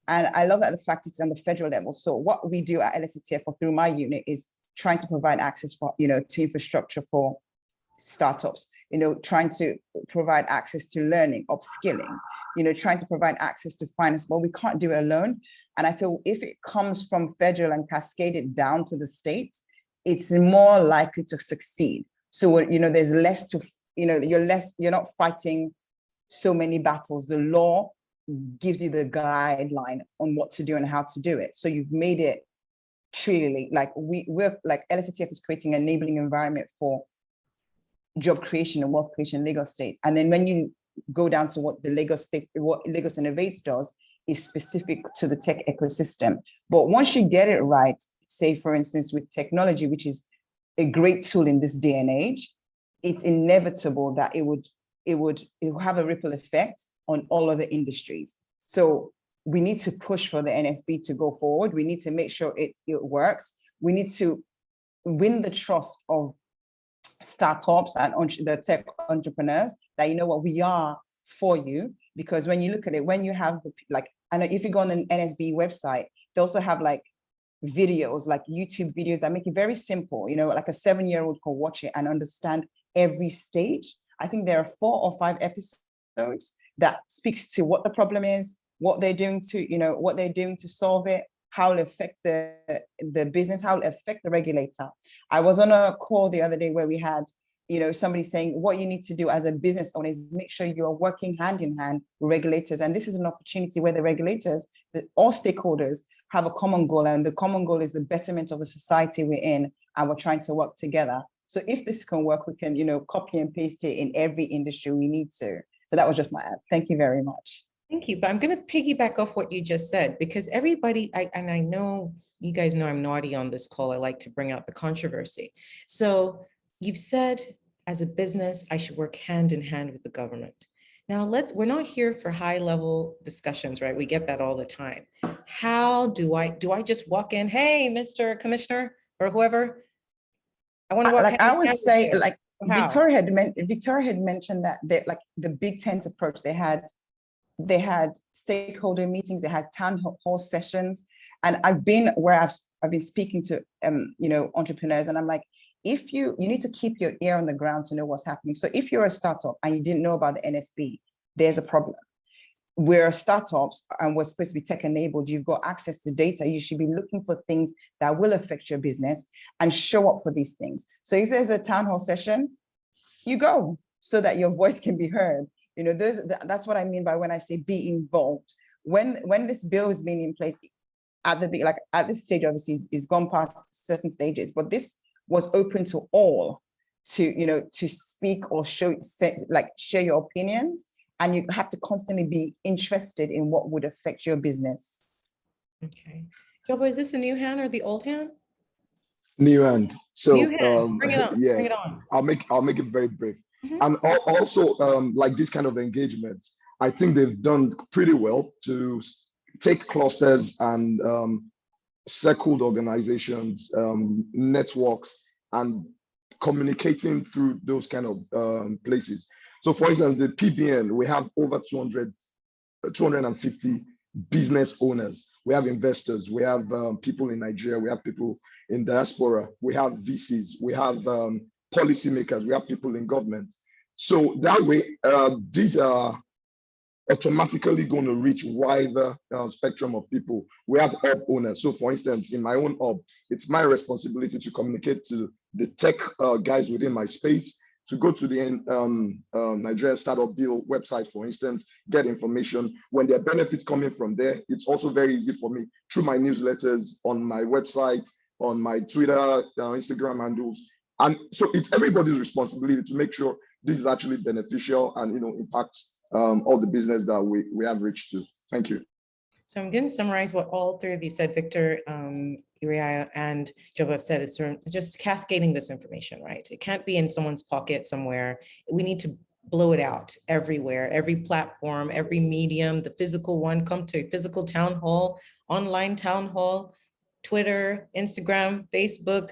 And I love that the fact it's on the federal level. So what we do at LSETF or through my unit is trying to provide access for, you know, to infrastructure for startups, you know, trying to provide access to learning, upskilling, you know, trying to provide access to finance. Well, we can't do it alone. And I feel if it comes from federal and cascaded down to the states, it's more likely to succeed. So, you know, there's less to, you know, you're not fighting so many battles. The law gives you the guideline on what to do and how to do it. So you've made it truly like we're like LSETF is creating an enabling environment for job creation and wealth creation in Lagos State. And then when you go down to what Lagos Innovates does is specific to the tech ecosystem. But once you get it right, say for instance, with technology, which is a great tool in this day and age, it's inevitable that it will have a ripple effect on all other industries. So we need to push for the NSB to go forward. We need to make sure it works. We need to win the trust of startups and the tech entrepreneurs that, you know what, we are for you. Because when you look at it, when you have I know if you go on the NSB website, they also have like videos, like YouTube videos that make it very simple, you know, like a 7-year-old can watch it and understand every stage. I think there are 4 or 5 episodes that speaks to what the problem is, what they're doing to, you know, what they're doing to solve it, how it'll affect the business, how it'll affect the regulator. I was on a call the other day where we had, you know, somebody saying what you need to do as a business owner is make sure you are working hand in hand with regulators. And this is an opportunity where the regulators, all stakeholders have a common goal, and the common goal is the betterment of the society we're in, and we're trying to work together. So if this can work, we can, you know, copy and paste it in every industry we need to. So that was just my ad. Thank you very much. Thank you. But I'm going to piggyback off what you just said, because everybody, and I know you guys know I'm naughty on this call. I like to bring out the controversy. So you've said as a business, I should work hand in hand with the government. Now, we're not here for high level discussions, right? We get that all the time. How do I just walk in, hey, Mr. Commissioner or whoever, I want to work. Like I would say, like How? Victoria had mentioned that they, like the big tent approach, they had stakeholder meetings, they had town hall sessions, and I've been where I've been speaking to you know, entrepreneurs, and I'm like, if you need to keep your ear on the ground to know what's happening. So if you're a startup and you didn't know about the NSB, there's a problem. We're startups and we're supposed to be tech enabled. You've got access to data. You should be looking for things that will affect your business and show up for these things. So if there's a town hall session, you go so that your voice can be heard. You know, that's what I mean by when I say be involved. When this bill is being in place at this stage, obviously is gone past certain stages, but this was open to all to, you know, to speak or share your opinions. And you have to constantly be interested in what would affect your business. Okay. Joba, is this the new hand or the old hand? New hand. So new hand. Bring it on. Yeah, Bring it on. I'll make it very brief. Mm-hmm. And also like this kind of engagement, I think they've done pretty well to take clusters and circled organizations, networks, and communicating through those kind of places. So for instance, the PBN, we have over 250 business owners. We have investors, we have people in Nigeria, we have people in diaspora, we have VCs, we have policymakers, we have people in government. So that way, these are automatically going to reach wider spectrum of people. We have hub owners. So for instance, in my own hub, it's my responsibility to communicate to the tech guys within my space, to go to the Nigeria Startup Bill website, for instance, get information. When there are benefits coming from there, it's also very easy for me through my newsletters, on my website, on my Twitter, Instagram handles. And so it's everybody's responsibility to make sure this is actually beneficial and impacts all the business that we have reached to. Thank you. So I'm going to summarize what all three of you said, Victor, Ireayo, and Joba have said. It's just cascading this information, right? It can't be in someone's pocket somewhere. We need to blow it out everywhere, every platform, every medium, the physical one, come to a physical town hall, online town hall, Twitter, Instagram, Facebook,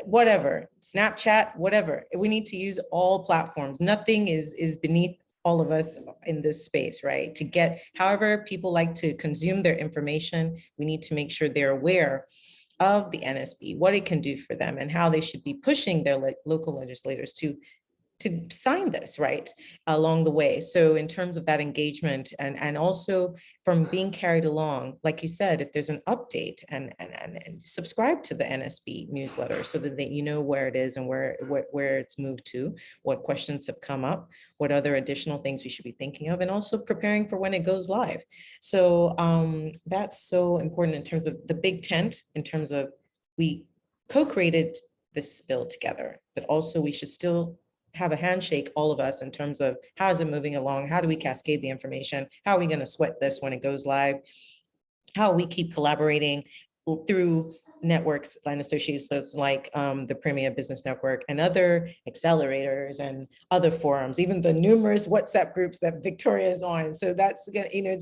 whatever, Snapchat, whatever. We need to use all platforms. Nothing is beneath all of us in this space, right? To get, however people like to consume their information, we need to make sure they're aware of the NSB, what it can do for them, and how they should be pushing their local legislators to sign this, right, along the way. So in terms of that engagement and also from being carried along, like you said, if there's an update and subscribe to the NSB newsletter so that you know where it is and where it's moved to, what questions have come up, what other additional things we should be thinking of, and also preparing for when it goes live. So that's so important in terms of the big tent, in terms of we co-created this bill together, but also we should still have a handshake, all of us, in terms of how is it moving along? How do we cascade the information? How are we going to sweat this when it goes live? How we keep collaborating through networks and associations like the Premia Business Network and other accelerators and other forums, even the numerous WhatsApp groups that Victoria is on. So that's,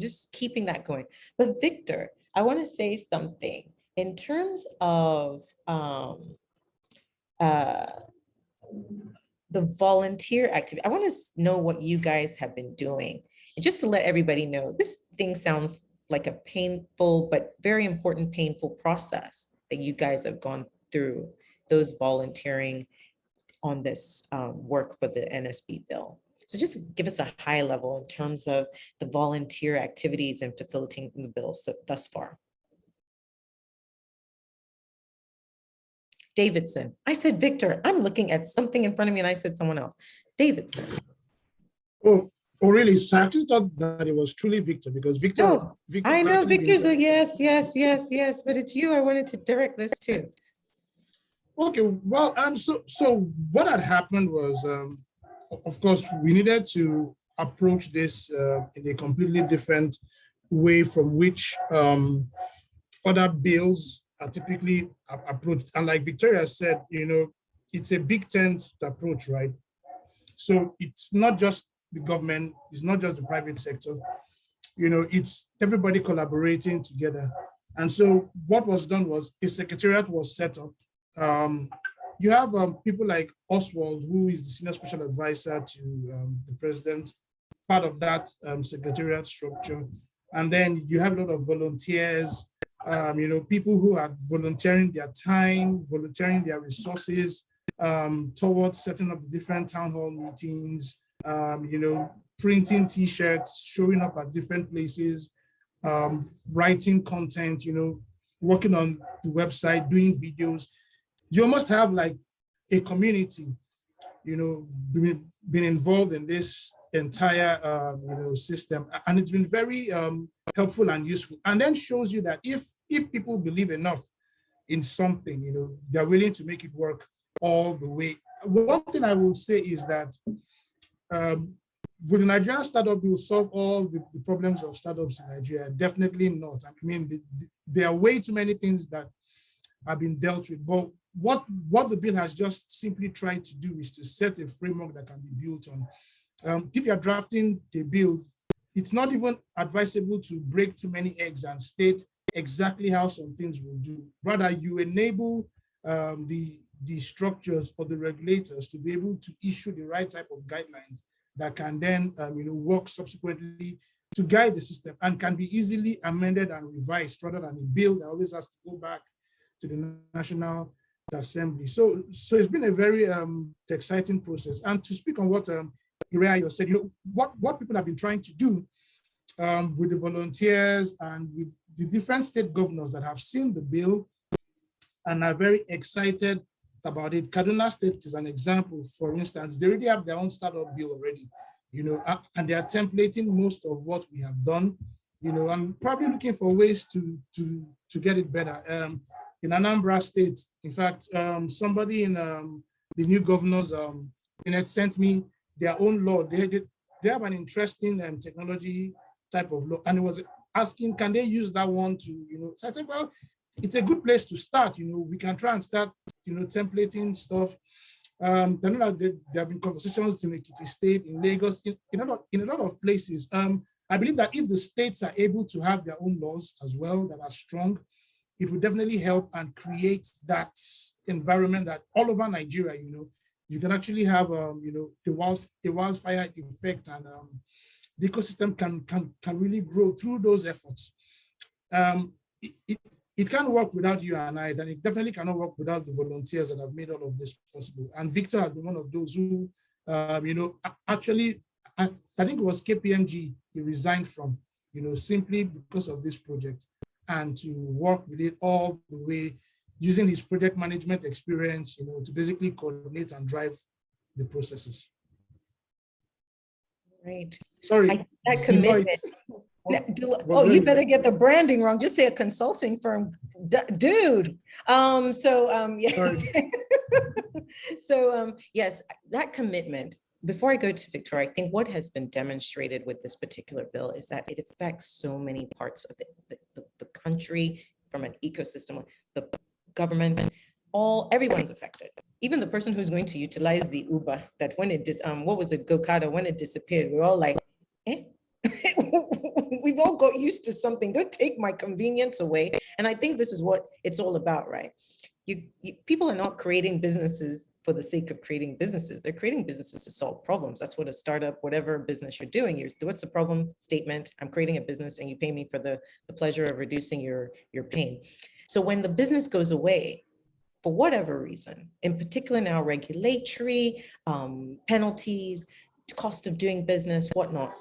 just keeping that going. But Victor, I want to say something in terms of the volunteer activity. I want to know what you guys have been doing. And just to let everybody know, this thing sounds like a painful, but very important, painful process that you guys have gone through, those volunteering on this work for the NSB bill. So just give us a high level in terms of the volunteer activities and facilitating the bill thus far. Davidson. I said Victor. I'm looking at something in front of me and I said someone else. Davidson. Oh, really? So I actually thought that it was truly Victor, because Victor. Oh, Victor, I know Victor's a yes, but it's you I wanted to direct this to. Okay, well, so what had happened was, of course, we needed to approach this in a completely different way from which other bills are typically approached. And like Victoria said, it's a big tent approach, right? So it's not just the government, it's not just the private sector, it's everybody collaborating together. And so what was done was a secretariat was set up. You have people like Oswald, who is the senior special advisor to the president, part of that secretariat structure. And then you have a lot of volunteers, people who are volunteering their time, volunteering their resources towards setting up different town hall meetings, printing T-shirts, showing up at different places, writing content, working on the website, doing videos. You almost have like a community, being involved in this entire system, and it's been very helpful and useful, and then shows you that if people believe enough in something, they're willing to make it work all the way. One thing I will say is that will the Nigerian startup bill solve all the problems of startups in Nigeria? Definitely not. I mean, there are way too many things that have been dealt with, but what the bill has just simply tried to do is to set a framework that can be built on. If you're drafting the bill, it's not even advisable to break too many eggs and state exactly how some things will do. Rather, you enable the structures or the regulators to be able to issue the right type of guidelines that can then work subsequently to guide the system and can be easily amended and revised, rather than a bill that always has to go back to the National Assembly. So it's been a very exciting process. And to speak on what Ireayo said, what people have been trying to do with the volunteers and with the different state governors that have seen the bill and are very excited about it. Kaduna State is an example. For instance, they already have their own startup bill already, and they are templating most of what we have done. I'm probably looking for ways to get it better. In Anambra State, in fact, somebody in the new governors sent me their own law. They have an interesting technology type of law, and it was asking, can they use that one to, so I said, well, it's a good place to start. We can try and start, templating stuff. I know that there have been conversations in Ekiti State, in Lagos, in a lot of places. I believe that if the states are able to have their own laws as well that are strong, it will definitely help and create that environment that all over Nigeria, you can actually have, the wildfire effect, and the ecosystem can really grow through those efforts. It can't work without you and I, and it definitely cannot work without the volunteers that have made all of this possible. And Victor has been one of those who, actually, I think it was KPMG he resigned from, simply because of this project, and to work with it all the way, using his project management experience, to basically coordinate and drive the processes. Right. Sorry, That commitment. You better get the branding wrong. Just say a consulting firm, dude. Yes. Yes, that commitment. Before I go to Victoria, I think what has been demonstrated with this particular bill is that it affects so many parts of the country, from an ecosystem, the government, everyone's affected. Even the person who's going to utilize the Uber, that when it what was it, Gokada, when it disappeared, we're all like, eh? We've all got used to something. Don't take my convenience away. And I think this is what it's all about, right? People are not creating businesses for the sake of creating businesses. They're creating businesses to solve problems. That's what a startup, whatever business you're doing, what's the problem statement? I'm creating a business and you pay me for the pleasure of reducing your pain. So when the business goes away, for whatever reason, in particular now regulatory, penalties, cost of doing business, whatnot,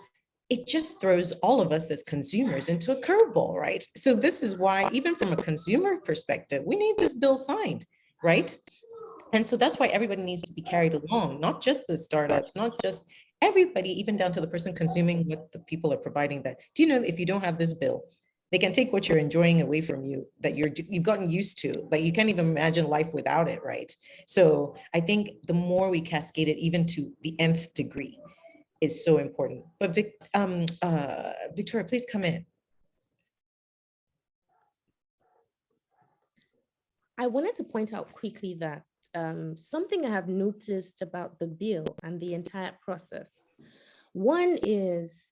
it just throws all of us as consumers into a curveball, right? So this is why, even from a consumer perspective, we need this bill signed, right? And so that's why everybody needs to be carried along, not just the startups, not just everybody, even down to the person consuming what the people are providing that. Do you know that if you don't have this bill, they can take what you're enjoying away from you, that you've gotten used to, like you can't even imagine life without it, right? So I think the more we cascade it even to the nth degree is so important. But Victoria, please come in. I wanted to point out quickly that something I have noticed about the bill and the entire process. One is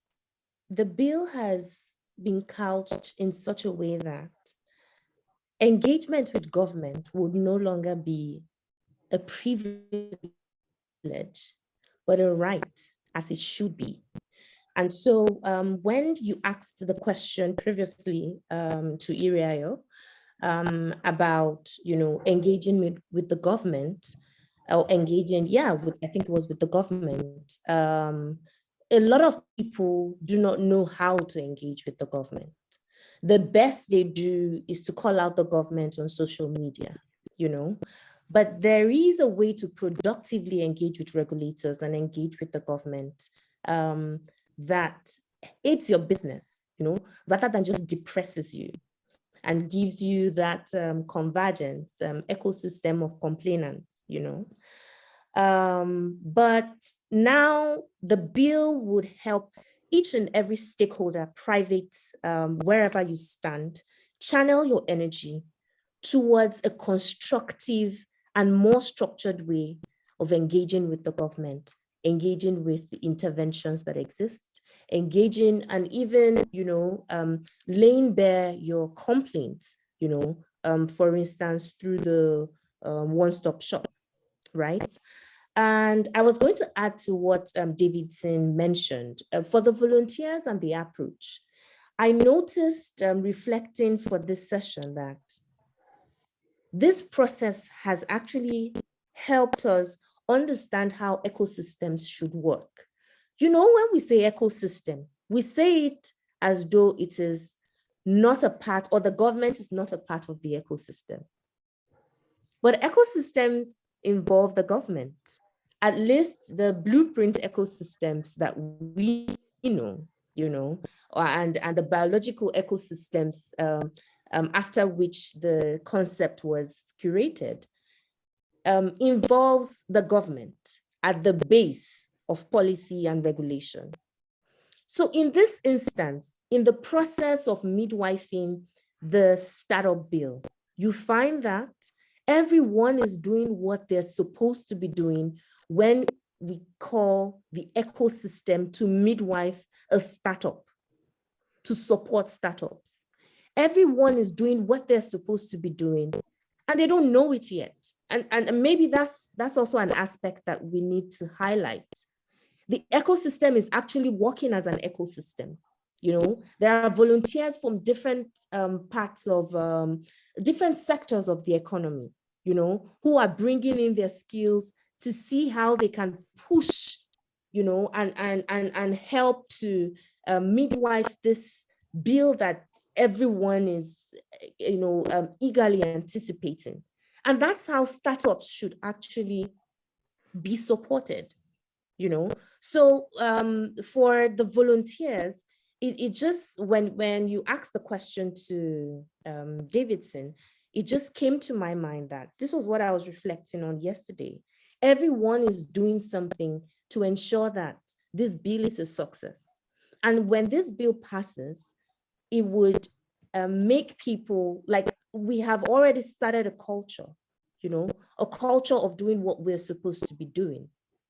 the bill has been couched in such a way that engagement with government would no longer be a privilege, but a right, as it should be. And so when you asked the question previously to Ireayo about, engaging with the government, or engaging, I think it was with the government, a lot of people do not know how to engage with the government. The best they do is to call out the government on social media, but there is a way to productively engage with regulators and engage with the government that aids your business, rather than just depresses you and gives you that convergence, ecosystem of complainants, But now the bill would help each and every stakeholder, private, wherever you stand, channel your energy towards a constructive and more structured way of engaging with the government, engaging with the interventions that exist, engaging and even, laying bare your complaints, for instance, through the one-stop shop, right? And I was going to add to what Davidson mentioned for the volunteers and the approach. I noticed reflecting for this session that this process has actually helped us understand how ecosystems should work. You know, when we say ecosystem, we say it as though it is not a part, or the government is not a part of the ecosystem. But ecosystems involve the government. At least the blueprint ecosystems that we know, and the biological ecosystems after which the concept was curated, involves the government at the base of policy and regulation. So in this instance, in the process of midwifing the startup bill, you find that everyone is doing what they're supposed to be doing when we call the ecosystem to midwife a startup, to support startups. Everyone is doing what they're supposed to be doing, and they don't know it yet. And maybe that's also an aspect that we need to highlight. The ecosystem is actually working as an ecosystem. There are volunteers from different parts of different sectors of the economy, who are bringing in their skills to see how they can push, and help to midwife this bill that everyone is, eagerly anticipating. And that's how startups should actually be supported, So for the volunteers, it just, when you ask the question to Davidson, it just came to my mind that this was what I was reflecting on yesterday. Everyone is doing something to ensure that this bill is a success. And when this bill passes, it would make people, like, we have already started a culture, a culture of doing what we're supposed to be doing,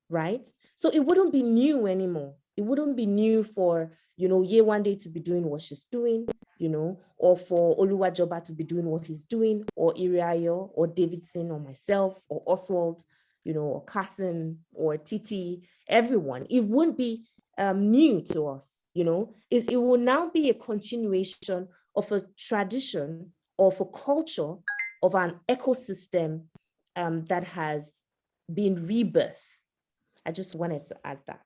right? So it wouldn't be new anymore. It wouldn't be new for, Yewande to be doing what she's doing, or for Oluwajoba to be doing what he's doing, or Ireayo, or Davidson, or myself, or Oswald, or Kasim, or Titi, everyone. It wouldn't be new to us, it will now be a continuation of a tradition, of a culture, of an ecosystem that has been rebirthed. I just wanted to add that.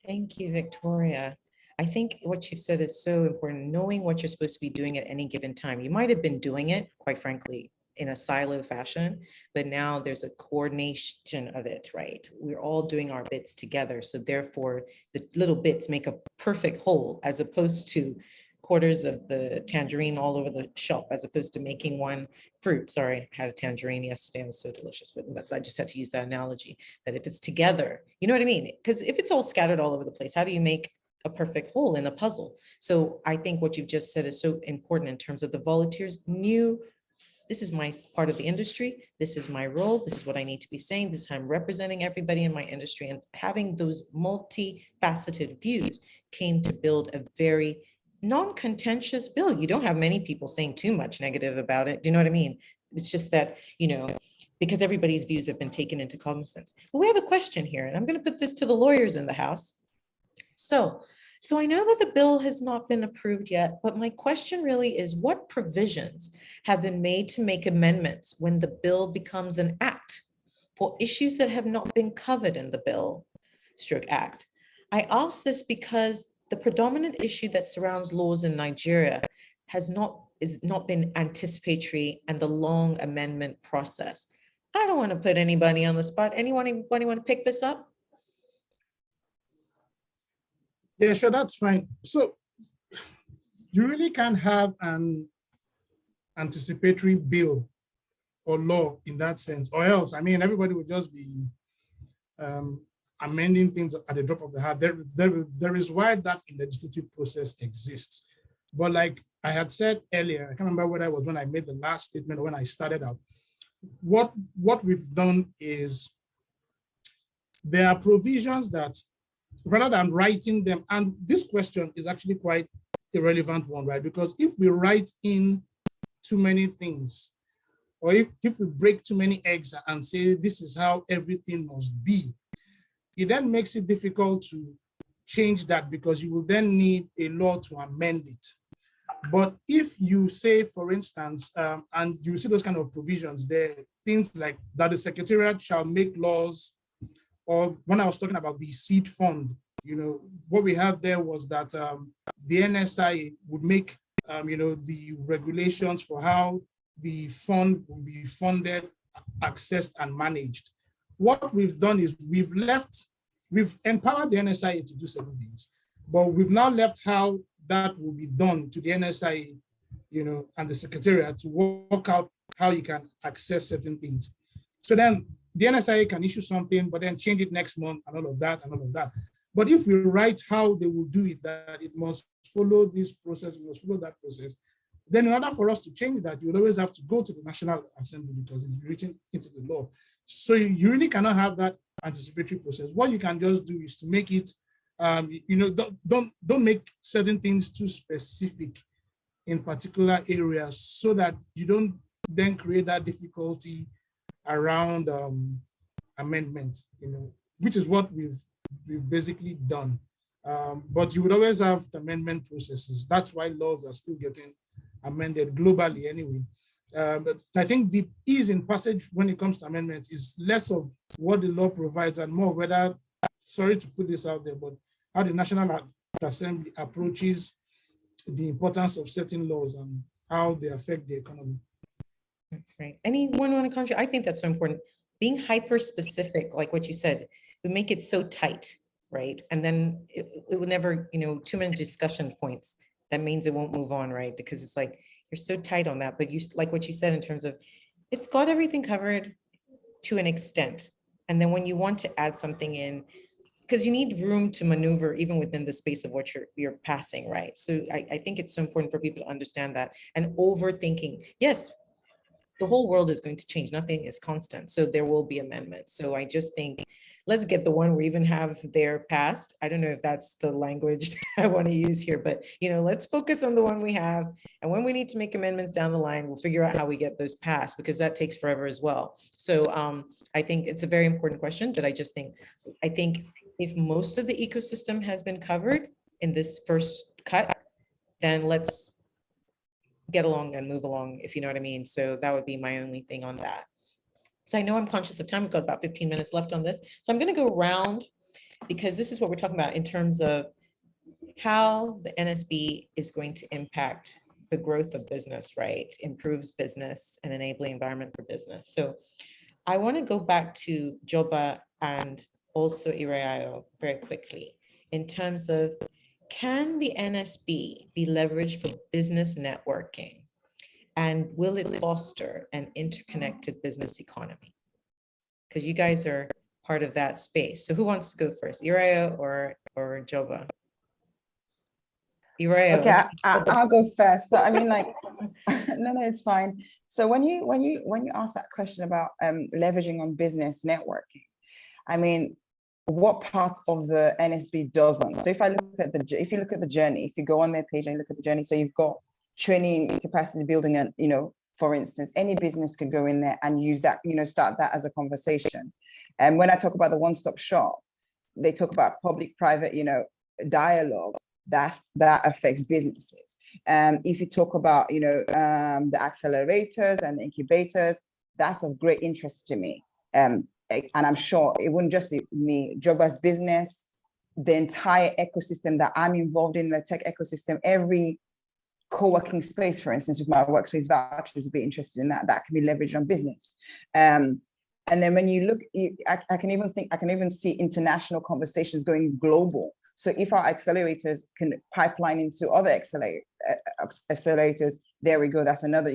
Thank you, Victoria. I think what you've said is so important, knowing what you're supposed to be doing at any given time. You might have been doing it, quite frankly, in a silo fashion, but now there's a coordination of it, right? We're all doing our bits together. So therefore, the little bits make a perfect whole, as opposed to quarters of the tangerine all over the shop, as opposed to making one fruit. Sorry, I had a tangerine yesterday. It was so delicious, but I just had to use that analogy, that if it's together, you know what I mean? Because if it's all scattered all over the place, how do you make a perfect whole in a puzzle? So I think what you've just said is so important in terms of the volunteers knew, this is my part of the industry, this is my role, this is what I need to be saying, this is how I'm representing everybody in my industry. And having those multifaceted views came to build a very non-contentious bill. You don't have many people saying too much negative about it. Do you know what I mean? It's just that, because everybody's views have been taken into cognizance. But we have a question here, and I'm going to put this to the lawyers in the House. So I know that the bill has not been approved yet, but my question really is, what provisions have been made to make amendments when the bill becomes an act for issues that have not been covered in the bill / act? I ask this because the predominant issue that surrounds laws in Nigeria has not been anticipatory and the long amendment process. I don't want to put anybody on the spot. Anybody want to pick this up? Yeah, sure, that's fine. So you really can't have an anticipatory bill or law in that sense, or else, everybody would just be amending things at the drop of the hat. There is why that legislative process exists. But like I had said earlier, I can't remember what I was when I made the last statement or when I started out. What we've done is there are provisions that, rather than writing them, and this question is actually quite a relevant one, right? Because if we write in too many things, or if we break too many eggs and say this is how everything must be, it then makes it difficult to change that, because you will then need a law to amend it. But if you say, for instance, and you see those kind of provisions there, things like that the Secretariat shall make laws or when I was talking about the seed fund, what we had there was that the NSI would make, the regulations for how the fund will be funded, accessed, and managed. What we've done is we've empowered the NSI to do certain things, but we've now left how that will be done to the NSI, and the Secretariat to work out how you can access certain things. So then the NSI can issue something, but then change it next month and all of that. But if we write how they will do it, that it must follow this process, it must follow that process, then in order for us to change that, you would always have to go to the National Assembly because it's written into the law. So you really cannot have that anticipatory process. What you can just do is to make it, don't make certain things too specific in particular areas so that you don't then create that difficulty around amendments, which is what we've basically done. But you would always have the amendment processes. That's why laws are still getting amended globally anyway. But I think the ease in passage when it comes to amendments is less of what the law provides and more of whether, sorry to put this out there, but how the National Assembly approaches the importance of certain laws and how they affect the economy. That's right. Anyone want to contribute? I think that's so important. Being hyper specific, like what you said, we make it so tight, right? And then it will never, too many discussion points. That means it won't move on, right? Because it's like, you're so tight on that, but you like what you said in terms of, it's got everything covered to an extent. And then when you want to add something in, because you need room to maneuver even within the space of what you're passing, right? So I think it's so important for people to understand that. And overthinking, yes, the whole world is going to change. Nothing is constant. So there will be amendments. So I just think, let's get the one we even have there passed. I don't know if that's the language I want to use here, but let's focus on the one we have. And when we need to make amendments down the line, we'll figure out how we get those passed, because that takes forever as well. So I think it's a very important question, but I think if most of the ecosystem has been covered in this first cut, then let's get along and move along, if you know what I mean. So that would be my only thing on that. So I know I'm conscious of time. We've got about 15 minutes left on this. So I'm going to go around because this is what we're talking about in terms of how the NSB is going to impact the growth of business, right? Improves business and enabling environment for business. So I want to go back to Joba and also Ireayo very quickly in terms of, can the NSB be leveraged for business networking? And will it foster an interconnected business economy? Because you guys are part of that space. So who wants to go first, Ireayo or Joba? Ireayo. Okay, I'll go first. So I mean, like, no, it's fine. So when you ask that question about leveraging on business networking, I mean, what part of the NSB doesn't? So if you look at the journey, if you go on their page and look at the journey, so you've got training, capacity building, and for instance, any business could go in there and use that, start that as a conversation. And when I talk about the one-stop shop, they talk about public-private, dialogue. That affects businesses. If you talk about, the accelerators and incubators, that's of great interest to me. And I'm sure it wouldn't just be me, Joba's business, the entire ecosystem that I'm involved in, the tech ecosystem, every co-working space, for instance, with my workspace vouchers, would be interested in that. That can be leveraged on business. And then when you look, I can even see international conversations going global. So if our accelerators can pipeline into other accelerators, there we go. That's another,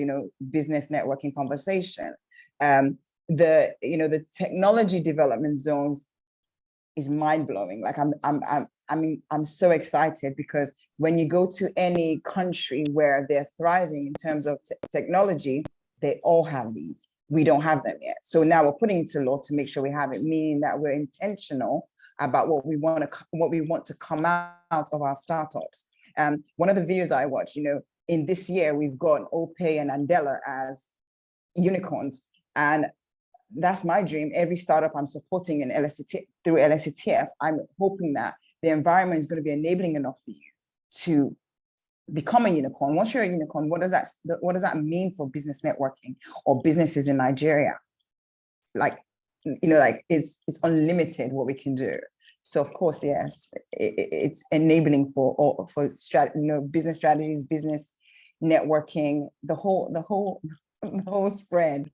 business networking conversation. The technology development zones is mind blowing. Like I'm so excited because when you go to any country where they're thriving in terms of technology, they all have these. We don't have them yet. So now we're putting it to law to make sure we have it, meaning that we're intentional about what we want to come out of our startups. One of the videos I watched, in this year, we've got OPay and Andela as unicorns. And that's my dream. Every startup I'm supporting in through LSETF, I'm hoping that the environment is going to be enabling enough for you to become a unicorn. Once you're a unicorn, what does that mean for business networking or businesses in Nigeria? Like, like it's unlimited what we can do. So of course, yes, it's enabling for business strategies, business networking, the whole spread.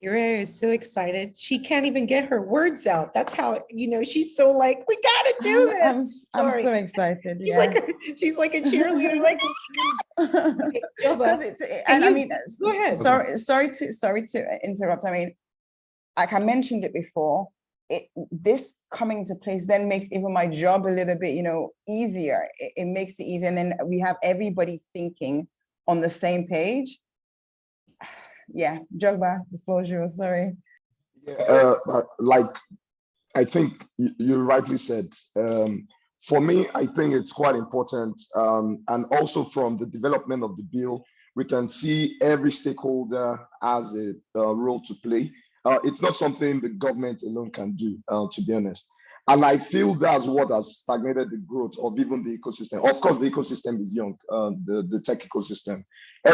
Ireayo is so excited. She can't even get her words out. That's how, she's so like, we gotta do this. I'm so excited. She's like a cheerleader, like, okay, because go ahead. Sorry to interrupt. I mean, like I mentioned it before, this coming to place then makes even my job a little bit, easier. It makes it easier. And then we have everybody thinking on the same page. Yeah, Jogba, the floor is yours, sorry. Like I think you rightly said, for me, I think it's quite important. And also from the development of the bill, we can see every stakeholder has a role to play. It's not something the government alone can do, to be honest. And I feel that's what has stagnated the growth of even the ecosystem. Of course, the ecosystem is young, the tech ecosystem.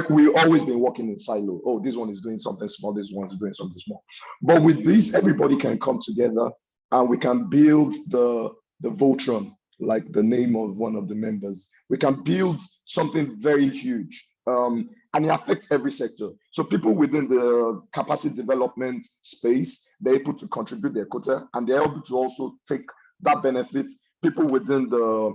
We've always been working in silo. Oh, this one is doing something small, this one is doing something small. But with this, everybody can come together and we can build the Voltron, like the name of one of the members. We can build something very huge. And it affects every sector. So people within the capacity development space, they're able to contribute their quota, and they're able to also take that benefit. People within the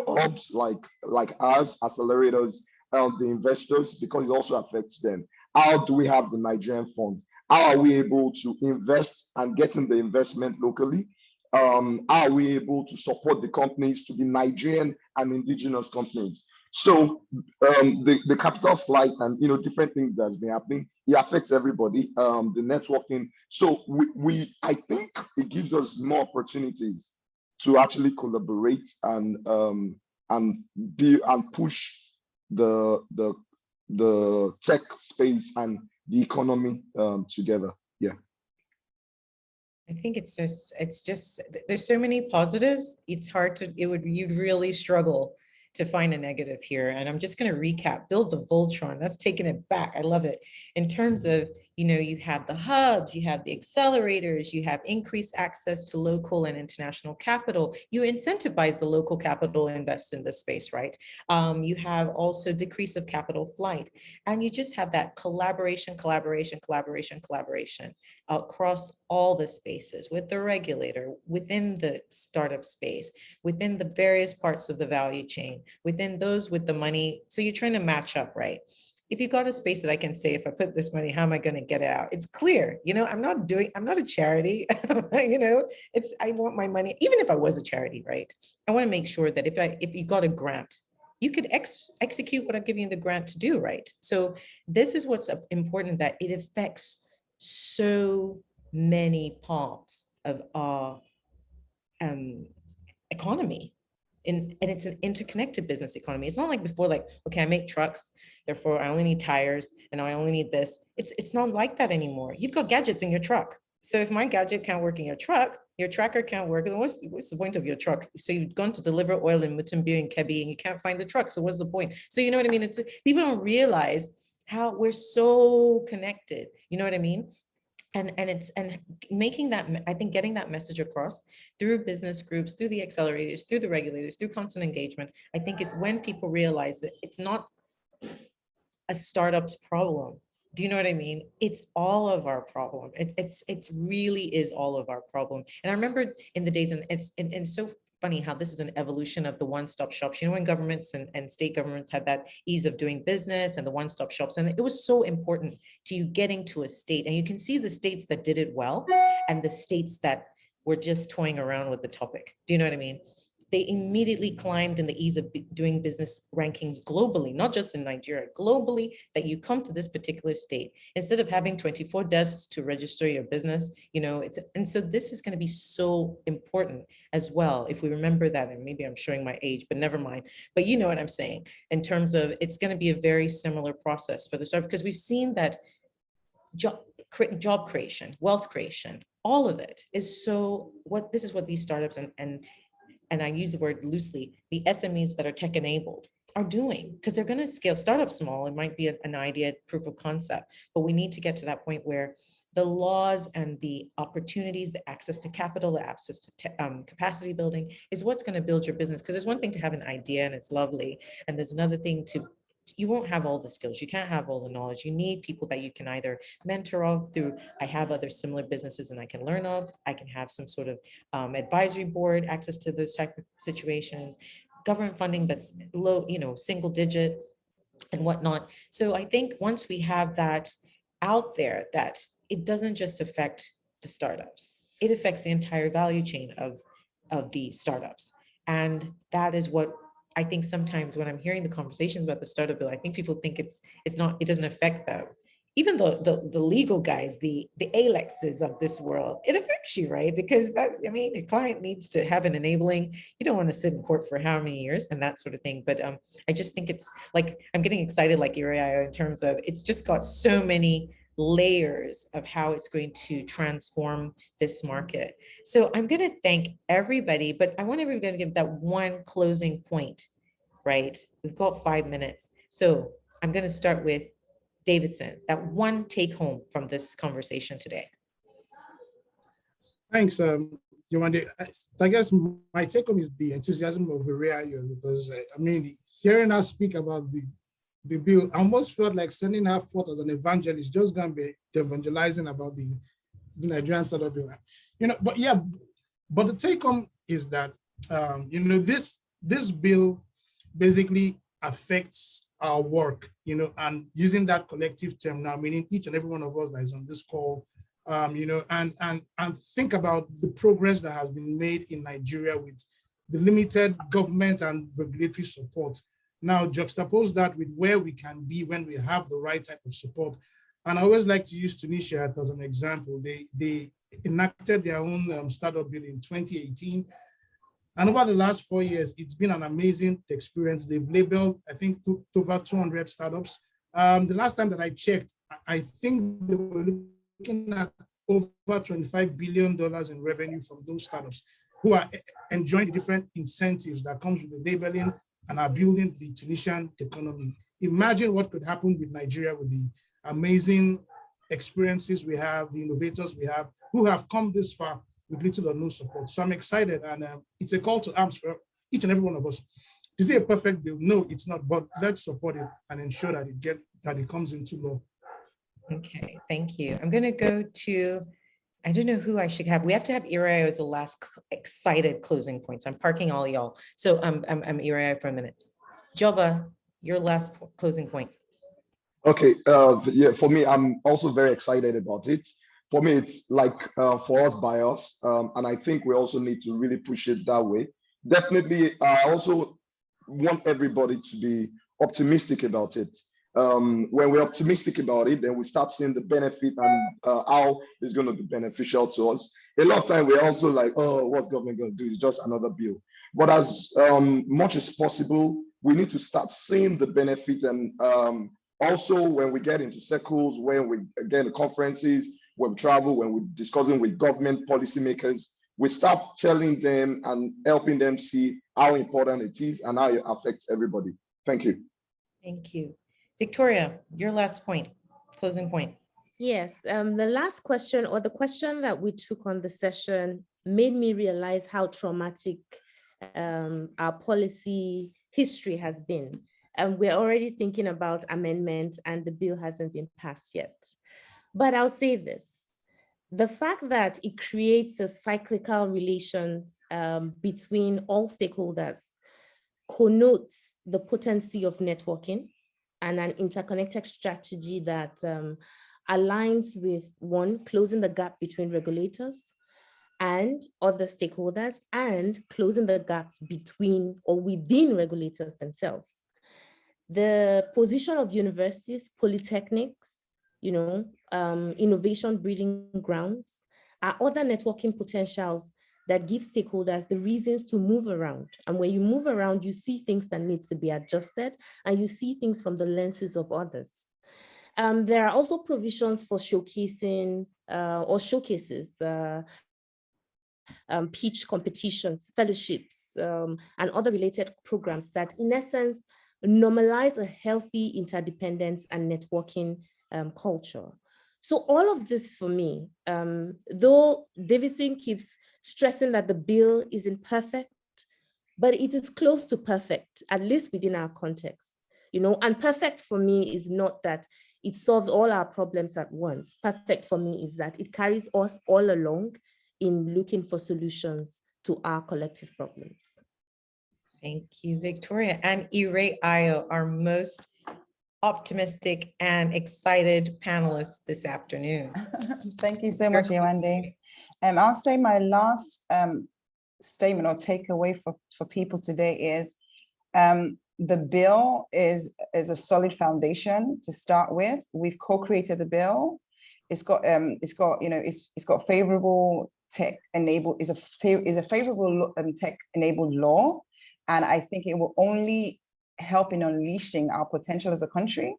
hubs like us, accelerators, the investors, because it also affects them. How do we have the Nigerian fund? How are we able to invest and get in the investment locally? How are we able to support the companies to be Nigerian and indigenous companies? So the capital flight and different things that's been happening, it affects everybody. The networking. So I think it gives us more opportunities to actually collaborate and push the tech space and the economy together. Yeah. I think it's just there's so many positives. It's hard to you'd really struggle to find a negative here. And I'm just going to recap, build the Voltron. That's taking it back. I love it. In terms of, you have the hubs, you have the accelerators, you have increased access to local and international capital. You incentivize the local capital invest in this space, right? You have also decrease of capital flight. And you just have that collaboration across all the spaces with the regulator, within the startup space, within the various parts of the value chain, within those with the money. So you're trying to match up, right? If you got a space that I can say, if I put this money, how am I going to get it out? It's clear, I'm not a charity, I want my money, even if I was a charity, right? I want to make sure that if you got a grant, you could execute what I'm giving you the grant to do, right? So this is what's important, that it affects so many parts of our economy. And it's an interconnected business economy. It's not like before, like, okay, I make trucks, therefore I only need tires, and I only need this. It's not like that anymore. You've got gadgets in your truck. So if my gadget can't work in your truck, your tracker can't work, then what's the point of your truck? So you've gone to deliver oil in Mutumbi and Kebi and you can't find the truck. So what's the point? So you know what I mean? People don't realize how we're so connected. You know what I mean? And making that, I think getting that message across through business groups, through the accelerators, through the regulators, through constant engagement, I think it's when people realize that it's not a startup's problem. Do you know what I mean? It's all of our problem. It's really is all of our problem. And I remember in the days, and it's so funny how this is an evolution of the one-stop shops. When governments and state governments had that ease of doing business and the one-stop shops, and it was so important to you getting to a state. And you can see the states that did it well and the states that were just toying around with the topic. Do you know what I mean? They immediately climbed in the ease of doing business rankings globally, not just in Nigeria, globally, that you come to this particular state, instead of having 24 desks to register your business, and so this is going to be so important as well. If we remember that, and maybe I'm showing my age, but never mind. But you know what I'm saying, in terms of it's going to be a very similar process for the start, because we've seen that job creation, wealth creation, all of it is so this is what these startups and I use the word loosely, the SMEs that are tech enabled are doing, because they're going to scale. Start up small. It might be an idea, proof of concept, but we need to get to that point where the laws and the opportunities, the access to capital, the access to capacity building is what's going to build your business. Because there's one thing to have an idea and it's lovely, and there's another thing to, you won't have all the skills, you can't have all the knowledge. You need people that you can either mentor of through, I have other similar businesses and I can learn of, I can have some sort of advisory board, access to those type of situations, government funding that's low, single digit and whatnot. So I think once we have that out there, that it doesn't just affect the startups, it affects the entire value chain of the startups. And that is what I think sometimes when I'm hearing the conversations about the startup bill, I think people think it's not, it doesn't affect them. Even the legal guys, the Aelexes of this world, it affects you, right? Because that, I mean, a client needs to have an enabling, you don't want to sit in court for how many years and that sort of thing. But I just think it's like, I'm getting excited like Ireayo in terms of, it's just got so many layers of how it's going to transform this market. So I'm going to thank everybody, but I want everybody to give that one closing point, right? We've got 5 minutes. So I'm going to start with Davidson, that one take home from this conversation today. Thanks, Yewande. I guess my take home is the enthusiasm of Ireayo, because I mean, hearing her speak about the bill, I almost felt like sending her forth as an evangelist, just going to be evangelizing about the Nigerian startup bill. But yeah, but the take home is that this bill basically affects our work, and using that collective term now, meaning each and every one of us that is on this call, and think about the progress that has been made in Nigeria with the limited government and regulatory support. Now juxtapose that with where we can be when we have the right type of support. And I always like to use Tunisia as an example. They enacted their own startup bill in 2018. And over the last 4 years, it's been an amazing experience. They've labeled, I think, over 200 startups. The last time that I checked, I think they were looking at over $25 billion in revenue from those startups who are enjoying the different incentives that comes with the labeling and are building the Tunisian economy. Imagine what could happen with Nigeria with the amazing experiences we have, the innovators we have, who have come this far with little or no support. So I'm excited, and it's a call to arms for each and every one of us. Is it a perfect bill? No, it's not, but let's support it and ensure that it comes into law. Okay, thank you. I'm going to go to, I don't know who I should have. We have to have Ireayo as the last excited closing points. I'm parking all y'all. So I'm Ireayo for a minute. Joba, your last closing point. Okay, yeah, for me, I'm also very excited about it. For me, it's like for us by us, and I think we also need to really push it that way. Definitely, I also want everybody to be optimistic about it. When we're optimistic about it, then we start seeing the benefit and how it's going to be beneficial to us. A lot of time we're also like, oh, what's government going to do? It's just another bill. But as much as possible, we need to start seeing the benefit. And also when we get into circles, when we get to conferences, when we travel, when we're discussing with government policymakers, we start telling them and helping them see how important it is and how it affects everybody. Thank you. Thank you. Victoria, your last point, closing point. Yes, the last question, or the question that we took on the session, made me realize how traumatic our policy history has been. And we're already thinking about amendments and the bill hasn't been passed yet. But I'll say this, the fact that it creates a cyclical relations between all stakeholders connotes the potency of networking and an interconnected strategy that aligns with, one, closing the gap between regulators and other stakeholders, and closing the gaps between or within regulators themselves. The position of universities, polytechnics, innovation breeding grounds are other networking potentials that give stakeholders the reasons to move around. And when you move around, you see things that need to be adjusted and you see things from the lenses of others. There are also provisions for showcasing or showcases, pitch competitions, fellowships, and other related programs that in essence normalize a healthy interdependence and networking culture. So all of this for me, though Davidson keeps stressing that the bill isn't perfect, but it is close to perfect, at least within our context, you know, and perfect for me is not that it solves all our problems at once. Perfect for me is that it carries us all along in looking for solutions to our collective problems. Thank you, Victoria. And Ireayo, our most optimistic and excited panelists this afternoon. Thank you so much, Yewande. I'll say my last statement or takeaway for people today is the bill is a solid foundation to start with. We've co-created the bill. It's got favorable tech enabled, is a favorable tech enabled law. And I think it will only help in unleashing our potential as a country,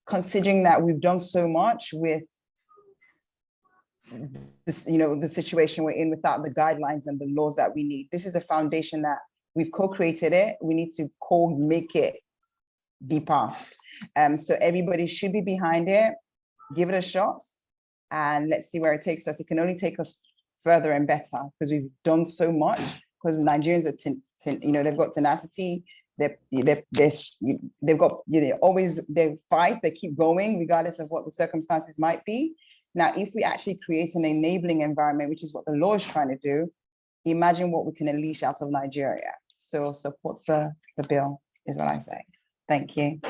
considering that we've done so much with this, you know, the situation we're in without the guidelines and the laws that we need. This is a foundation that we've co-created it. We need to make it be passed. So everybody should be behind it, give it a shot, and let's see where it takes us. It can only take us further and better because we've done so much, because Nigerians are, you know, they've got tenacity, they've got, you know, always they fight, they keep going regardless of what the circumstances might be. Now, if we actually create an enabling environment, which is what the law is trying to do, imagine what we can unleash out of Nigeria. So support the bill is what I say. Thank you.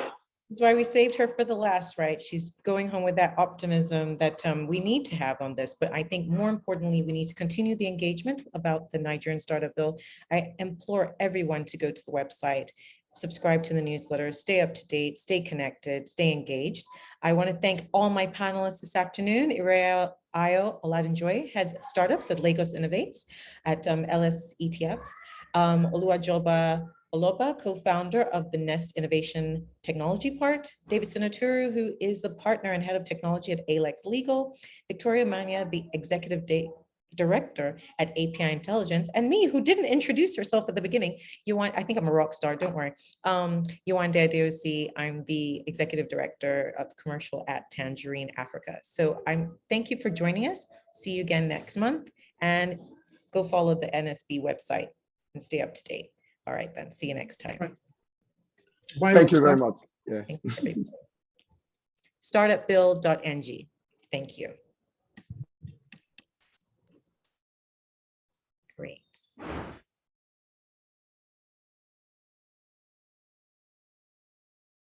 That's why we saved her for the last, right? She's going home with that optimism that we need to have on this. But I think more importantly, we need to continue the engagement about the Nigerian startup bill. I implore everyone to go to the website, subscribe to the newsletter, stay up to date, stay connected, stay engaged. I want to thank all my panelists this afternoon. Ireayo Olaunjoye, head of startups at Lagos Innovates at LS ETF. Oluwajoba Oloba, co-founder of the Nest Innovation Technology Part, Davidson Oturu, who is the partner and head of technology at Aelex Legal, Victoria Manya, the executive director at API Intelligence, and me, who didn't introduce herself at the beginning. I think I'm a rock star, don't worry. Yewande Adewusi, I'm the executive director of commercial at Tangerine, Africa. So thank you for joining us. See you again next month, and go follow the NSB website and stay up to date. All right, then. See you next time. Thank you very much. Yeah. Thank you, everybody. Startupbill.ng. Thank you. Great.